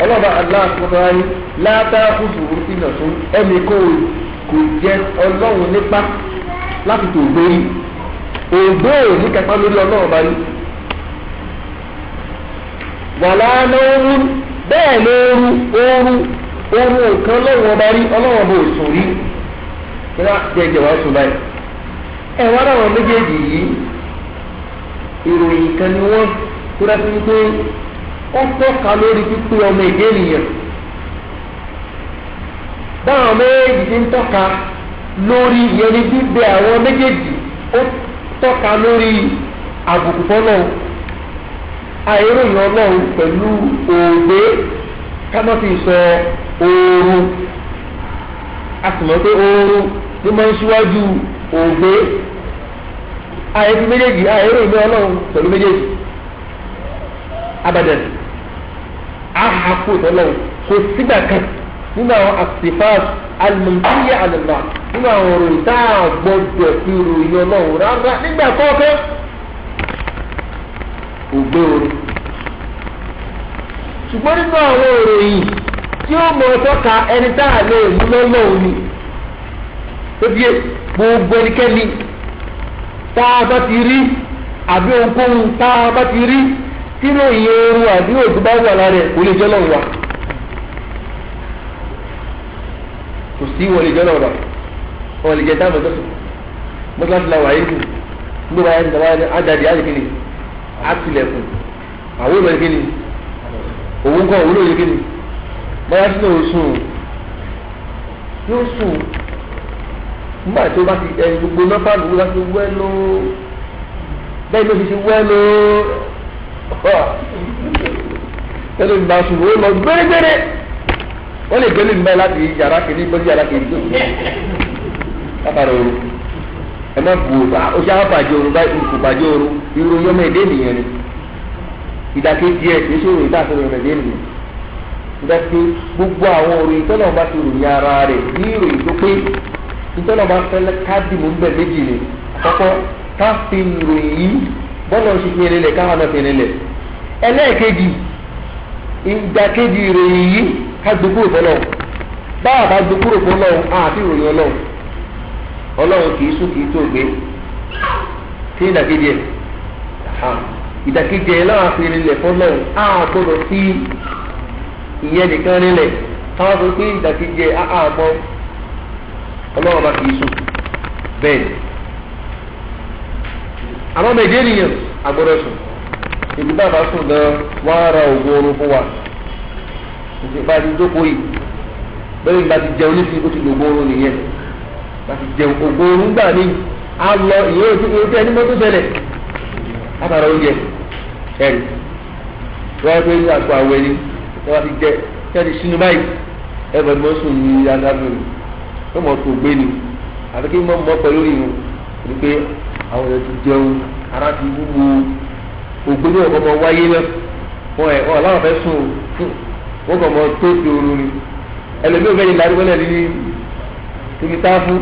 ọlọ́ba aláàtúntò ayé látara fún sùúrù sí ìnà tó ẹnì kò jẹ ọlọ́run nípa láti tó gbérí ògbé òní kẹfà lórí ọlọ́run bá rí wàlá lọ́rùn bẹ́ẹ̀ lóoru nǹkan lọ́wọ́ ọba rí ọlọ́wọ́ bò sùn rí kíná jẹjẹ wá sùn báyìí. ẹ̀wọ́n aláwọ̀ méjèèjì yìí ìròyìn kan ni wọ́n tó dá sí wípé ó tọ́ka lórí pípé ọmọ èdè ènìyàn. báwọn méjèèjì ti ń tọ́ka lórí ìyẹn ní bíbẹ àwọn méjèèjì ó tọ́ka lórí àbùkù fọ́lọ́ àìròyìn ọlọ́run pẹ̀lú òògbé kámọ́sì sọ oorun a sì mọ̀ pé oorun ní máa ń ṣíwájú òògbé àìsí méjèèjì àìròyìn ọlọ́run pẹ̀lú méjèèjì abadan àhàkù ìtọ́lọ́run kò sígbà kan nínú àwọn àtìfáàs alimọ̀tíyà àlùmá nínú àwọn òròyìn tá a gbọ́dọ̀ fi ròyìn ọlọ́run rárá nígbà kọ́kọ́ ògbé orin. ṣùgbọ́n nínú àwọn òròyìn tí ó mọ̀ tọ́ka ẹni tá a lè mú lọ́lọ́run ni tó bí gbogbo ẹnikẹ́ni tá a bá ti rí àbí ohunkóhun tá a bá ti rí tí ròyìn oorun àbí òògùn bá wà lára ẹ̀ kò lè jẹ́ lọ́wọ́ wa. kò sí wọlé jẹ́ lọ́wọ́ wọn lè jẹ́ táwọn ọ̀dọ́ mọ́tíláṣí la wà yé kù nígbà wáyé nígbà wáyé ájáde ájèkìnì àtìlẹ̀kùn àwọn olóyè kìnì òun kọ́ olóyè kìnì báyà sí náà sùn yóò sùn nígbà tó bá ti ẹni gbogbo nọ́pà lówó bá ti wẹ́ ló bẹ́ẹ̀ ló fi ti wẹ́ ló tẹ́lẹ̀ nígbà sùn ó lọ gbẹ́rẹ́gbẹ́rẹ́ wọ́n lè gbẹ́lẹ́ nígbà láti yàrá kìíní bọ́sí yàrá kìíní tó látara ooru ẹ má bu o ṣe àwọn bàjẹ́ ooru báyìí kò bàjẹ́ ooru irun yọmọ èdè nìyẹn ni ìdàkejì ẹ̀ kìí ṣe òròyìn tá a fẹ́ yọmọ èdè nìyẹn ìdàkejì gbogbo àwọn òròyìn tọ́lọ̀ bá ti ròyìn ara rẹ̀ ní ìròyìn tó pé ìtọ́lọ̀ bá fẹ́ káàdì mú bẹ̀ méjì ni àkọ́kọ́ ká fi ìròyìn yìí bọ́lá ṣe fi ẹlẹ́lẹ̀ káwọn náà fi ẹlẹ́lẹ̀ ẹlẹ́ẹ̀kejì ìdàkejì ìròyìn yìí ká gbogbo ìfọlọ́ báwa bá gbogbo ìfọlọ́ àti ìròyìn ọlọ́run ọlọ́run kìí sùn kìí tó gbé kí ìdàkejì ẹ̀ ìdàkejì ẹ̀ láwọn afi rinlẹ̀ fọlọ́run àgbọ̀dọ̀ sí ìyẹn nìkan rinlẹ̀ káwọn sọ pé ìdàkejì ẹ̀ àmọ́ ọlọ́run bá kìí sùn bẹ́ẹ̀ ni àmọ́ mẹ́jẹ nìyẹn àgbọ̀dọ̀ sùn ìdí bàbá sùn gan wọ́n á ra òògùn oorun fún wa ìgbà tí jókòó yìí bẹ́ẹ̀ ni bá ti jẹun nísìnyí ó ti lo òògùn oorun nìyẹn bá ti jẹun òògùn oorun gbà ní á lọ ìyẹn ojú ẹni mọ́tò ṣẹlẹ̀ látara oúnjẹ ẹ̀rì wọ́n pé ní àpò àwẹ̀ ni wọ́n ti jẹ kẹ́ni sínú báyìí ẹ̀bẹ̀ mọ́ sùn ní adágún ni wọ́n mọ̀ tó gbé ni àti kí wọ́n mọ̀ pẹ̀lú ìrìn ni pé àwọn èèyàn ti jẹun ara ti wúwo ògbé ní ọ̀kọ́ mọ wáyé náà wọ́n ẹ̀ ọ́ láwọn fẹ́ sùn wọ́n kàn mọ́ tó ti oorun ni ẹlòmíì ò fẹ́ yìí lárúgbó náà ní kíkí táàfù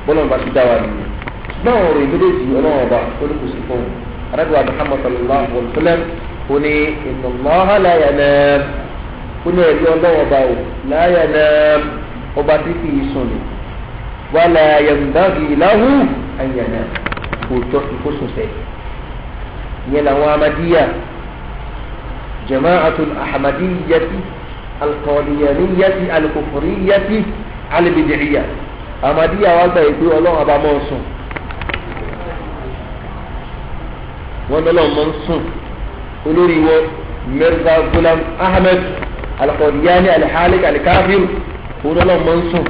bọ́lá ọba ti dá wa nìyẹn ṣùgbọ́n àwọn ọ̀rọ̀ ìgbéléjì ọlọ́wọ́n ọba ó ní kò sí fún un arábìnrin Muhammad sallallahu alaihi wa sallam ó ní inna Allaha la yanam ó ní ẹ̀rí ọlọ́wọ́n ọba ò la yanam ọba tí kì í sùn ni wala yanbaghi lahu an yanam kò tọ́ kí kó sùn sẹ́yìn ìyẹn làwọn amadíyà jama'atul ahmadiyyati alqadiyaniyati alkufuriyati alibidiyya amadíyà wà gbà ìpè ọlọ́run ọba mọ́ sùn wọn lọ́lọ́run mọ́ sùn olórí wọn Mirza Ghulam Ahmed alqadiyani alhalik alkafir wọn lọ́lọ́run mọ́ sùn.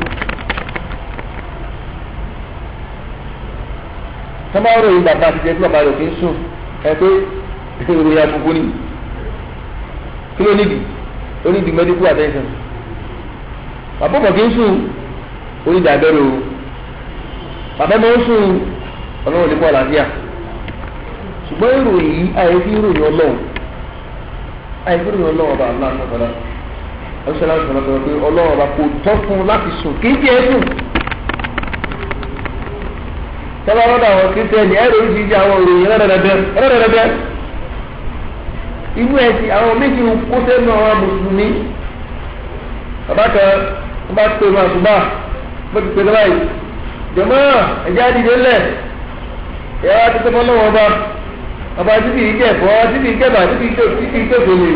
sọ́mọ́ ròyìn bàbá àti jẹ́ tí bàbá rẹ̀ fi ń sùn ẹ pé ìròyìn àbùkù ni kí ló nídìí ó nídìí medical attention bàbá ọkọ̀ kì í sùn ó nídìí abẹ́rẹ́ o bàbá máa ń sùn ọlọ́run ní bọ́ọ̀lù àbíyá ṣùgbọ́n ìròyìn yìí àyèfi ìròyìn ọlọ́run àyèfi ìròyìn ọlọ́run ọba àbúrò àtọ̀tọ̀lá ọ̀ṣọ́lá ọ̀ṣọ́lá sọ pé ọlọ́run ọba kò tọ́ fún un láti sùn kì í tiẹ̀ sùn tọ́lá lọ́dọ̀ àwọn kírísítẹ́nì ẹ̀rọ oríṣiríṣi àwọn òròyìn rẹ́rẹ́rẹ́dẹ́ inú ẹ̀sìn àwọn méjì kó sẹ́nu àwọn mùsùlùmí bàbá kan wọ́n bá pè wọn àtúbà bó ti pè lọ́wọ́ yìí jọ̀mọ́ ẹ̀jẹ̀ àdìdé lẹ̀ ẹ̀rọ àtúntò fọlọ́wọ́ ọba títí ìkẹ́fọ́ títí ìkẹ́bà títí ìkẹ́fọ́ lè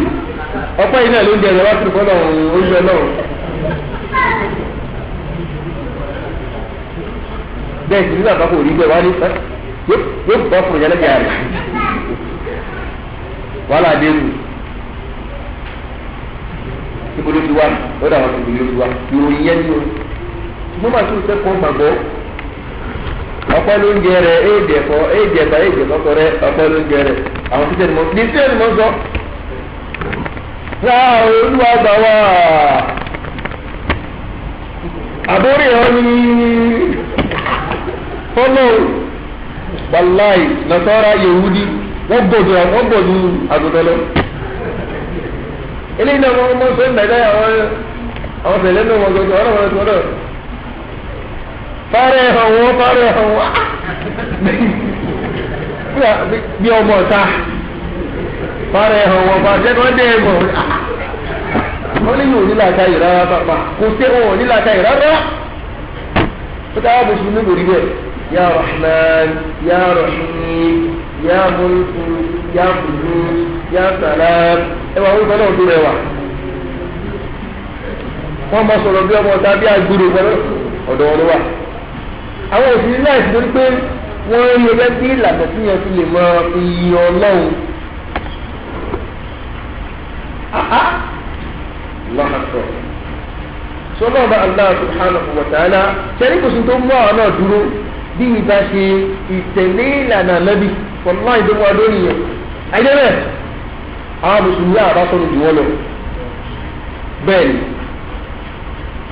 ọ̀pọ̀ iná ló ń jẹ ẹ̀rọ tó fọ́nà oúnjẹ náà. bẹ́ẹ̀ sì nígbà kan kò rí bẹ́ẹ̀ wá ní yóò bọ́ fún ìyálẹ́gbẹ̀ẹ́ rẹ̀ wàhálà dé nù. ibo ló ti wá ó dà wọn tó ibo ló ti wá ìròyìn yẹn ni o. mo máa tún sẹ́kọ̀ọ́ gbàgbọ́ ọ̀pọ̀ ló ń jẹ rẹ̀ éèdì ẹ̀fọ́ éèdì ẹ̀fọ́ éèdì ẹ̀fọ́ rẹ̀ ọ̀pọ̀ ló ń jẹ rẹ̀ àwọn títẹ̀ ni mo ní tí ẹni mo sọ. wá olúwa gbà wá àbórí ọ̀ ní fọlọ́ wàláì nasara yehudi wọ́n gbọ́dọ̀ àgùntàn lọ. eléyìí náà wọ́n mọ̀ sọ nígbà àwọn tẹ̀lé náà wọ́n gbọ́dọ̀ ọ̀rọ̀ wọn sọ̀rọ̀ fárẹ̀ hàn wọ́n bí ọmọ ọ̀tá fárẹ̀ hàn wọ́n fàṣẹ́ kan dé ẹ̀mọ́ wọ́n ní yóò nílà káyì rárá pápá kò sí wọn nílà káyì rárá ó dáwà mùsùlùmí lórí bẹ́ẹ̀ ya rahman ya rahim ya mulku ya qudus ya salam ẹwà orúkọ náà tó rẹwà wọ́n máa sọ̀rọ̀ bí ọmọ ọ̀tá bí agbúrò pẹ̀lú ọ̀dọ̀ wọn ló wà. àwọn òṣìṣẹ́ náà ti torí pé wọ́n rí ẹgbẹ́ tí ìlànà tí yẹn fi lè mọ iye ọlọ́run. lọ́hàtọ̀ sọlọ́ọ̀bà Allah subhanahu wa ta'ala ṣẹ́rí kò sí tó mú àwọn náà dúró bí ìbá ṣe ìtẹ̀lé ìlànà Nábì fọlá ìdánwò adónìyàn. ayélujára àwọn mùsùlùmí àbásọ̀rọ̀ jù wọ́n lọ bẹ́ẹ̀ ni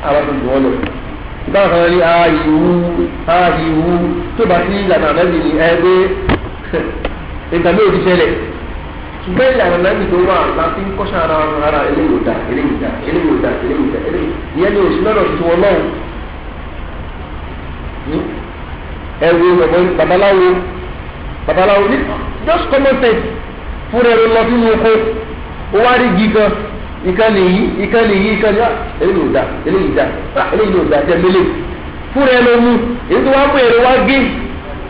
àbásọ̀rọ̀ jù wọ́n lọ. bákan ní ààyèwú tó bá sí ìlànà Nábì ní ẹgbẹ́ ìtàbí òdì ṣẹlẹ̀ ṣùgbọ́n ìlànà Nábì tó wà láti ń kọ́ṣà ara eléyìí òdà eléyìí òdà eléyìí òdà eléyìí òdà eléyìí ìyẹn ní oṣù lọ́dọ̀ tuntun wọn lọ́wọ́ ẹ̀wù babaláwo ní just common sense fúnra ẹ̀rọ lọ sínú oko ó wá rí igi kan ìkànnì yìí eléyìí òdà eléyìí òdà eléyìí òdà jẹ mélé fúnra ẹ̀rọ mú èyí tó wá mú èrò wá gé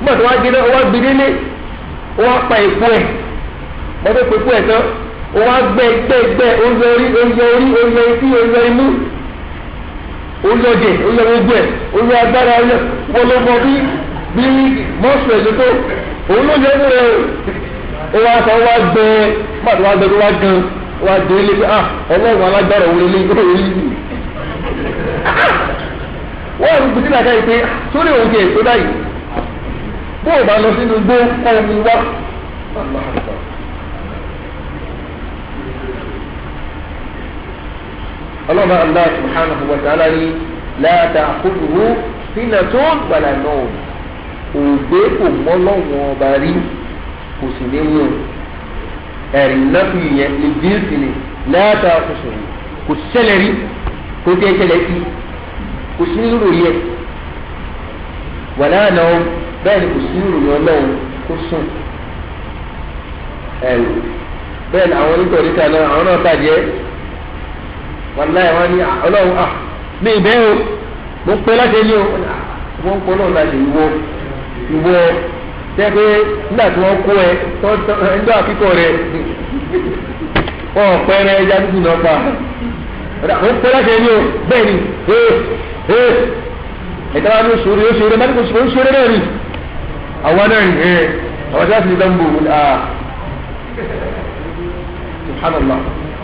nígbà tó wá gé náà ó wá gbé délé ó wá pa èpo ẹ̀ mọ́tò pépú ẹ̀ tán ó wá gbẹ́ oúnjẹ orí oúnjẹ etí oúnjẹ imú oúnjẹ ọ̀jẹ̀ oúnjẹ gbogbo ẹ̀ oúnjẹ agbára wọlọ́mọ bí mọ́sù ẹ̀jẹ̀ tó òun ló jẹ́ fún ẹ ó wá sọ wá gbẹ pàtó wá gbẹ tó wá gan wá dé ilé pé ọlọ́run alágbára òun lé orí yìí wọ́n rí gbèsè náà káyìí pé sórí òun ti èso báyìí bó o bá lọ sínú igbó kọ́ omi wá. ọlọ́run Allah subhanahu wa ta'ala ni la ta'khudhuhu sinatun wala nawm ògbé kò mọ́ lọ́wọ́ ọba rí kò sì ní mú ẹ̀rí lọ́pù yẹn lè bí sí ni la ta'khudhuhu kò ṣẹlẹ̀ rí kò tẹ́ ṣẹlẹ̀ sí kò sí nínú ròyìn ẹ̀ wala nawm bẹ́ẹ̀ ni kò sí nínú ròyìn ọlọ́run kó sùn ẹ̀rí bẹ́ẹ̀ ni àwọn onítorí kan náà àwọn náà bàjẹ́ wàláyé wọn ní ọlọ́run ní ìbẹ́ o mo ń pẹ́ láti ẹni o wọ́n ń pọ́ náà láti ìwọ tẹ́ pé nígbà tí wọ́n kó ẹ ẹjọ́ àkíkọ̀ rẹ wọ́n pẹ́ rẹ ẹja dúdú náà pa mo ń pẹ́ láti ẹni o bẹ́ẹ̀ ni ẹ̀ka wa ní oṣooṣe mẹ́rin kò oṣooṣe náà rí àwọn náà rí àwọn tí wọ́n ti ní dánwò subhanallah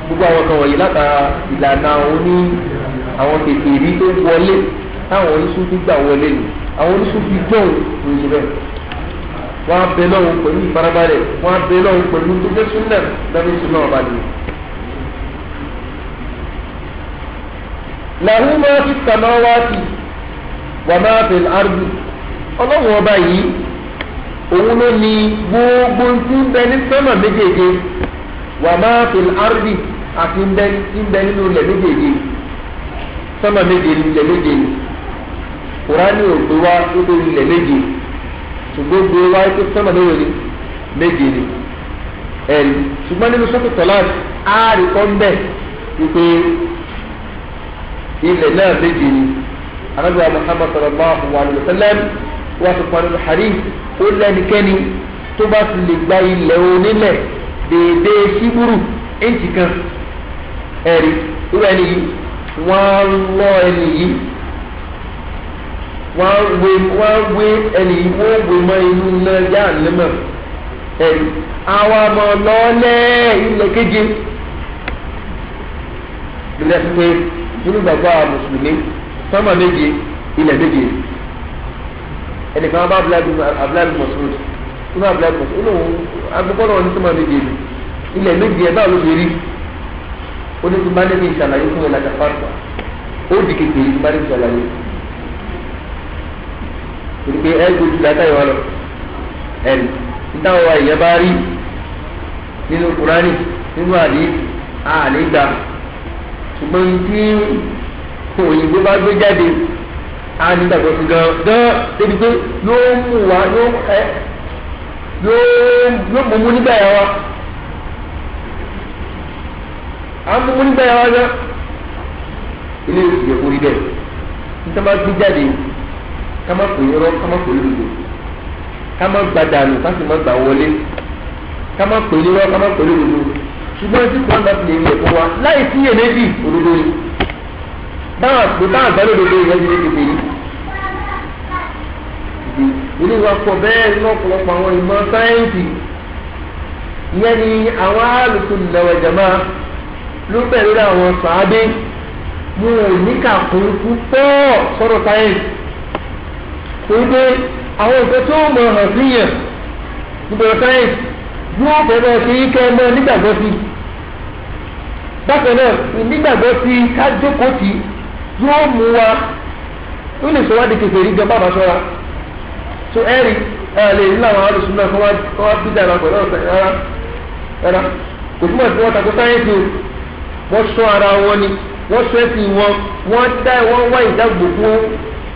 gbogbo àwọn kan wọ̀nyí látara ìlànà àwọn kékeré tó wọlé táwọn oníṣúfì gbà wọlé ni àwọn oníṣúfì gbọ̀n ló ṣe bẹ́ẹ̀ wọ́n á bẹ lọ́wọ́ pẹ̀lú ìfarabalẹ̀ wọ́n á bẹ lọ́wọ́ pẹ̀lú tó jẹ́ súnlẹ̀ lọ́wọ́ súnlẹ̀ ọba ni. lahu ma fi samawati wa ma fil ardi ọlọ́run ọba yìí òun ló ní gbogbo tí ń bẹ ní sánmà méjèèjì wa ma fil ardi àti ń bẹ nínú ilẹ̀ méjèèjì sánmà méjèèjì ilẹ̀ méjèèjì kùránì ò gbé wá tó ilẹ̀ méjèèjì ṣùgbọ́n gbé wá tó sánmà méjèèjì ẹ̀rí ṣùgbọ́n nínú sọ́kù tọ́lá ààrẹ kọ́ ń bẹ̀ wípé ilẹ̀ náà méjèèjì anábìá Muhammad sallallahu alayhi wa sallam wọ́n ti pa nínú hadith ó lẹ́nikẹ́ni tó bá ti lè gba ilẹ̀ onílẹ̀ déédéé síbúrú ẹ̀ǹtì kan ẹ̀rí irú ẹni yìí wọ́n lọ ẹni yìí wọ́n wé ẹni yìí wọ́n wé mọ́ inú náà yá àlẹ́mọ̀ ẹ̀rí àwọn ọmọ lọ́ọ́lẹ́ ilẹ̀ keje ilẹ̀ pípé nínú gbàgbọ́ àwọn mùsùlùmí sọ́mọ̀ méje ilẹ̀ méje ẹnìkan bá abúláàbí mọ̀sùlùmí nínú abúláàbí mọ̀sùlùmí olóhùn agbẹ́kọ̀ọ́ náà ní sọ́mọ̀ méje ilẹ̀ méje ẹ̀ báwo ló ṣe rí ó ní ti bá lẹ́nu ìṣàlàyé fún ẹ̀ láti fàtà ó di kékeré ti bá lẹ́nu ìṣàlàyé torí pé ẹ̀ gbójú dáta ìwà lọ ẹ̀rí nítawọn wa ìyẹn bá rí nínú Kùránì nínú àdé àlè gbà ṣùgbọ́n tí òyìnbó bá gbé jáde á ní gbàgbọ́ sí gan débi pé yóò mú wa yóò mú nígbà yà wa á mú nígbà yà wa gan ilé ìyẹ̀ kò rí bẹ́ẹ̀ níta bá gbé jáde ká má pè é rọ ká má pè é lòdò ká má gba dànù ká sì má gbà wọlé ká má pè é rọ ká má pè é lòdò ṣùgbọ́n tí kò ń bá ti lè rí ẹ̀kọ́ wa láì sí iyèméjì òdodo ni báwọn àgbàdo òdodo yẹn ti lè tètè yìí ilé wa pọ̀ bẹ́ẹ̀ ní ọ̀pọ̀lọpọ̀ àwọn ìmọ̀ sáyẹ́ǹsì ìyẹn ni àwọn alùsùnnah wal jamaa ló bẹ̀rẹ̀ àwọn sàábé mú oníkà fún púpọ̀ sọ̀rọ̀ sáyẹ́ǹsì torí pé àwọn nǹkan tó mọ̀ hàn sí yẹn níbẹ̀rẹ̀ sáyẹ́ǹsì yóò bẹ̀rẹ̀ sí kẹ́ ẹ mọ́ nígbàgbọ́ sí bákan náà nígbàgbọ́ sí kájókòó tì yóò mú wa ó lè sọ wá di kékeré gan bàbá ṣọ́ra so ẹ̀rí lè ní àwọn alùsùn náà kọ́ wá bí dára pẹ̀lú ọ̀sẹ̀ rárá kò túmọ̀ sí wọn tako sáyẹ́ǹsì o wọ́n sọ ara wọn ni wọ́n sọ ẹ̀sìn wọn wọ́n wá ìdágbò fún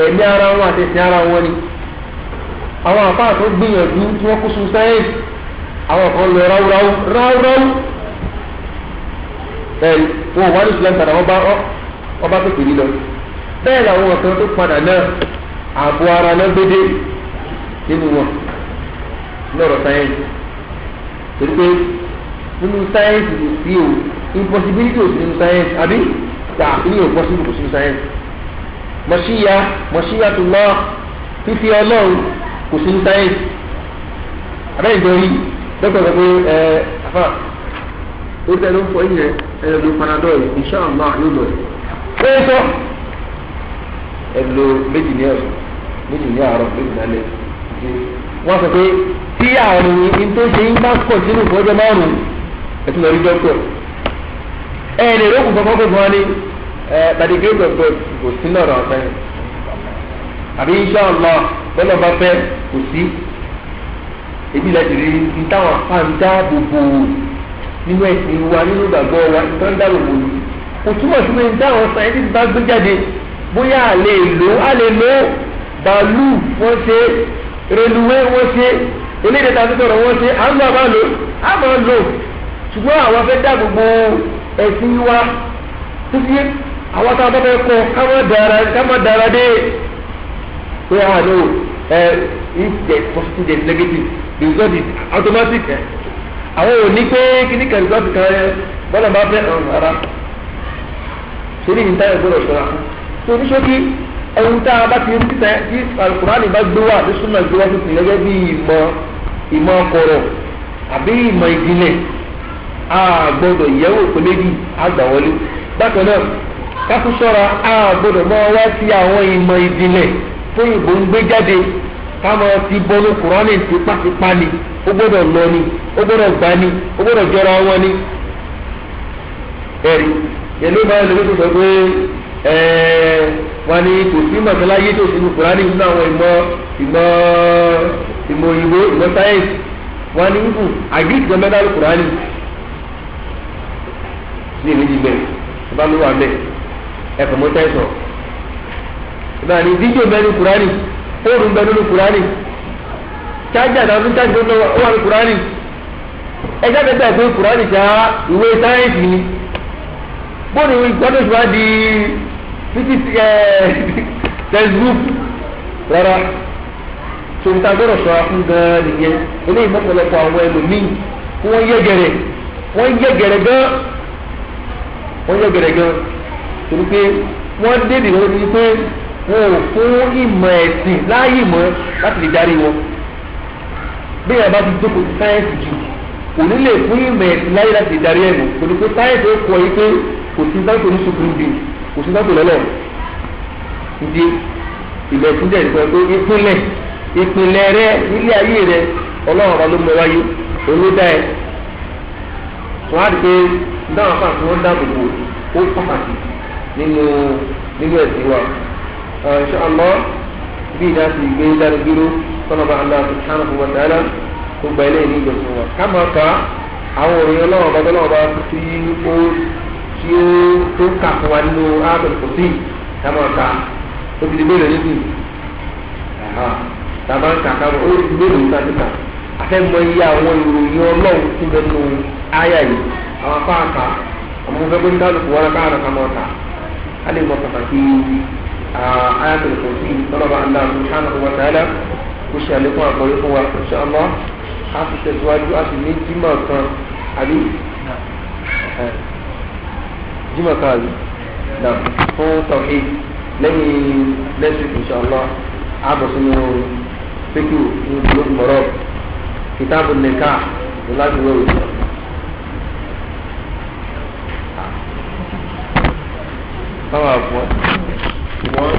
ẹ̀mí ara wọn àti ẹ̀sìn ara wọn ni àwọn àfáà tó gbìyànjú tí wọ́n kó sun sáyẹ́ǹsì àwọn kan lọ ráúráú ẹ̀rí wọn wà ní ìsìlẹ̀ tàdà wọ́n bá pèpè lílọ bẹ́ẹ̀ làwọn kan tó padà náà ààbò ara náà gbédé nínú wọn lọ́rọ̀ sáyẹ́ǹsì torí pé nínú sáyẹ́ǹsì kò sí o impossibility ò sí nínú sáyẹ́ǹsì àbí tààfin ò possible kò sí nínú sáyẹ́ǹsì mọ̀ṣíyàtullah fífi ọlọ́run kò sí nínú sáyẹ́ǹsì abẹ́rẹ́ ìdọ́rí dọ́kítà sọ pé àfà ó tẹ́ ló ń fọ yìí ẹ̀ ló panadol inshallah yóò lọ ó sọ ẹ̀ lo méjì ní ọ̀sán méjì ní àárọ̀ méjì ní alẹ́ wọ́n sọ pé tí àrùn yìí tó ṣe ń bá pọ̀ sínú ìfọ́jọ́ márùn-ún ẹ̀tún lọ rí dọ́kítọ̀ lè rókùn kankan kó fún wa ní gbàdégé gbọ̀gbọ̀ kò sí lọ́rọ̀ ọ̀sán àbí inshallah bọ́lá bá fẹ́ kò sí ebi láti rí ní táwọn afáàndá gbogbo nínú ẹ̀sìn wa nínú ìgbàgbọ́ wa nítorí dá gbogbo yìí kò túmọ̀ sí pé ní táwọn sáyẹ́ntì bá gbé jáde bóyá a lè lò bàálù wọ́n ṣe reluwé wọ́n ṣe eléyìí tàbí sọ̀rọ̀ wọ́n ṣe à ń lò àmọ́ lò ṣùgbọ́n àwọn afẹ́ dá gbogbo ẹ̀sìn wa títí àwọn táwọn bá fẹ́ kọ́ kámọ́ dára dé pé àánú if there is positive there is negative the result is automatic àwọn ò ní pé kíní kan result kan bọ́lá bá fẹ́ ara ṣe ní ìtayọ̀ gbọ́dọ̀ ṣọ́ra tó ní ṣókí ẹ̀hún tá a bá ti rí títẹ̀ tí alukurani bá gbé wá àti súnmọ́ ìgbé wá tó ti lẹ́gẹ́ bí ìmọ̀ ọkọ̀rọ̀ àbí ìmọ̀ ìdílé a gbọ́dọ̀ ìyẹ́wò pélébi àgbà wọlé bákan náà kákú ṣọ́ra a gbọ́dọ̀ mọ́ wá sí àwọn ìmọ̀ ìdílé tó ìbò ń gbé jáde káwọn ti bọ́lú kurani tipátipá ni ó gbọ́dọ̀ lọ ni ó gbọ́dọ̀ gbá ni ó gbọ́dọ̀ jọra wọn ni ẹ̀rí yẹn ló máa ń lè tó sọ pé wọn ni kò sí mọ̀tàláyé tó sínú kùránì nínú àwọn ìmọ̀ òyìnbó ìmọ̀ sáyẹ́ǹsì wọn ni ibù àgbẹ̀tì gan mẹ́ta kùránì ní èméjì bẹ́ẹ̀ ọba ló wà bẹ́ẹ̀ ẹ̀fọ̀ mọ́tà ẹ̀sọ̀ ìgbà ní fídíò mẹ́nu kùránì fóònù mẹ́nu kùránì chájà náà fún chájà tó wà ní kùránì ẹjọ́ kẹta ìpín kùránì ṣá ìwé sáyẹ́ǹsì ni bóòlù ìgbọ́dọ̀ ìwádìí textbook rárá tòun tá a gbọ́dọ̀ ṣọ́ra fún gan-an nìyẹn eléyìí mọ́pọ̀lọpọ̀ àwọn ẹlòmíì wọ́n yẹ gẹ̀rẹ̀ gan wọ́n yẹ gẹ̀rẹ́ gan torí pé wọ́n débi wọ́n ti pé wọn ò fún ìmọ̀ ẹ̀sìn láàyè mọ́ láti lè darí wọn bí ẹ bá ti jókòó sí sáyẹ́ǹsì jù kò ní lè fún ìmọ̀ ẹ̀sìn láàyè láti lè darí ẹ̀ mọ́ torí pé sáyẹ́ǹsì ó kọ yìí pé kò sí sáyẹ́ǹsì ní supreme being kò sí sáyẹ́ǹsì lọ́lọ́ ìdí ìmọ̀ ẹ̀sìn jẹ́ ìgbà pé ìpínlẹ̀ rẹ nílé ayé rẹ ọlọ́run ọba ló mọ wáyé olódà ẹ̀ wọ́n á di pé dáhùn fún àti wọ́n dáàbò bò ó pàtàkì nínú ẹ̀sìn wa insha Allah bí ìdá ti gbé dára dúró sọ́nà bá Allah subhanahu wa ta'ala tó gba ilé ní ìjọsìn wa ká máa ka àwọn òròyìn ọlọ́run ọba tọ́lọ́run ọba tí ó tó kà fún wa nínú ábẹ̀rẹ̀ kò sí ká máa ka ó ti di bẹ́ẹ̀ lẹ́yìn tàbá ń kàkà ó ti bẹ́ẹ̀ lẹ́yìn tàbíkà afẹ́mọ iye àwọn ìròyìn ọlọ́run tí bẹ́ẹ̀ nù áyà yìí àwọn afáàkà àwọn ọmọ fẹ́ẹ́ kálukú wọn káàrà ká máa kà á lè mọ pàtàkì ayatul kursi tọ́lọ́ba Allah subhanahu wa ta'ala kò ṣe àlékún àkọ́yé fún wa insha Allah a ti tẹ̀síwájú a sì ní jímọ̀ kan àbí jímọ̀ kan àbí fún tawhid lẹ́yìn lẹ́sìn insha Allah a bọ̀ sínú fíkì ní ìlú mọ̀rọ̀ kìtàbù nìka láti wọ́ọ̀rù. Báwo àfọ̀ wọ́n.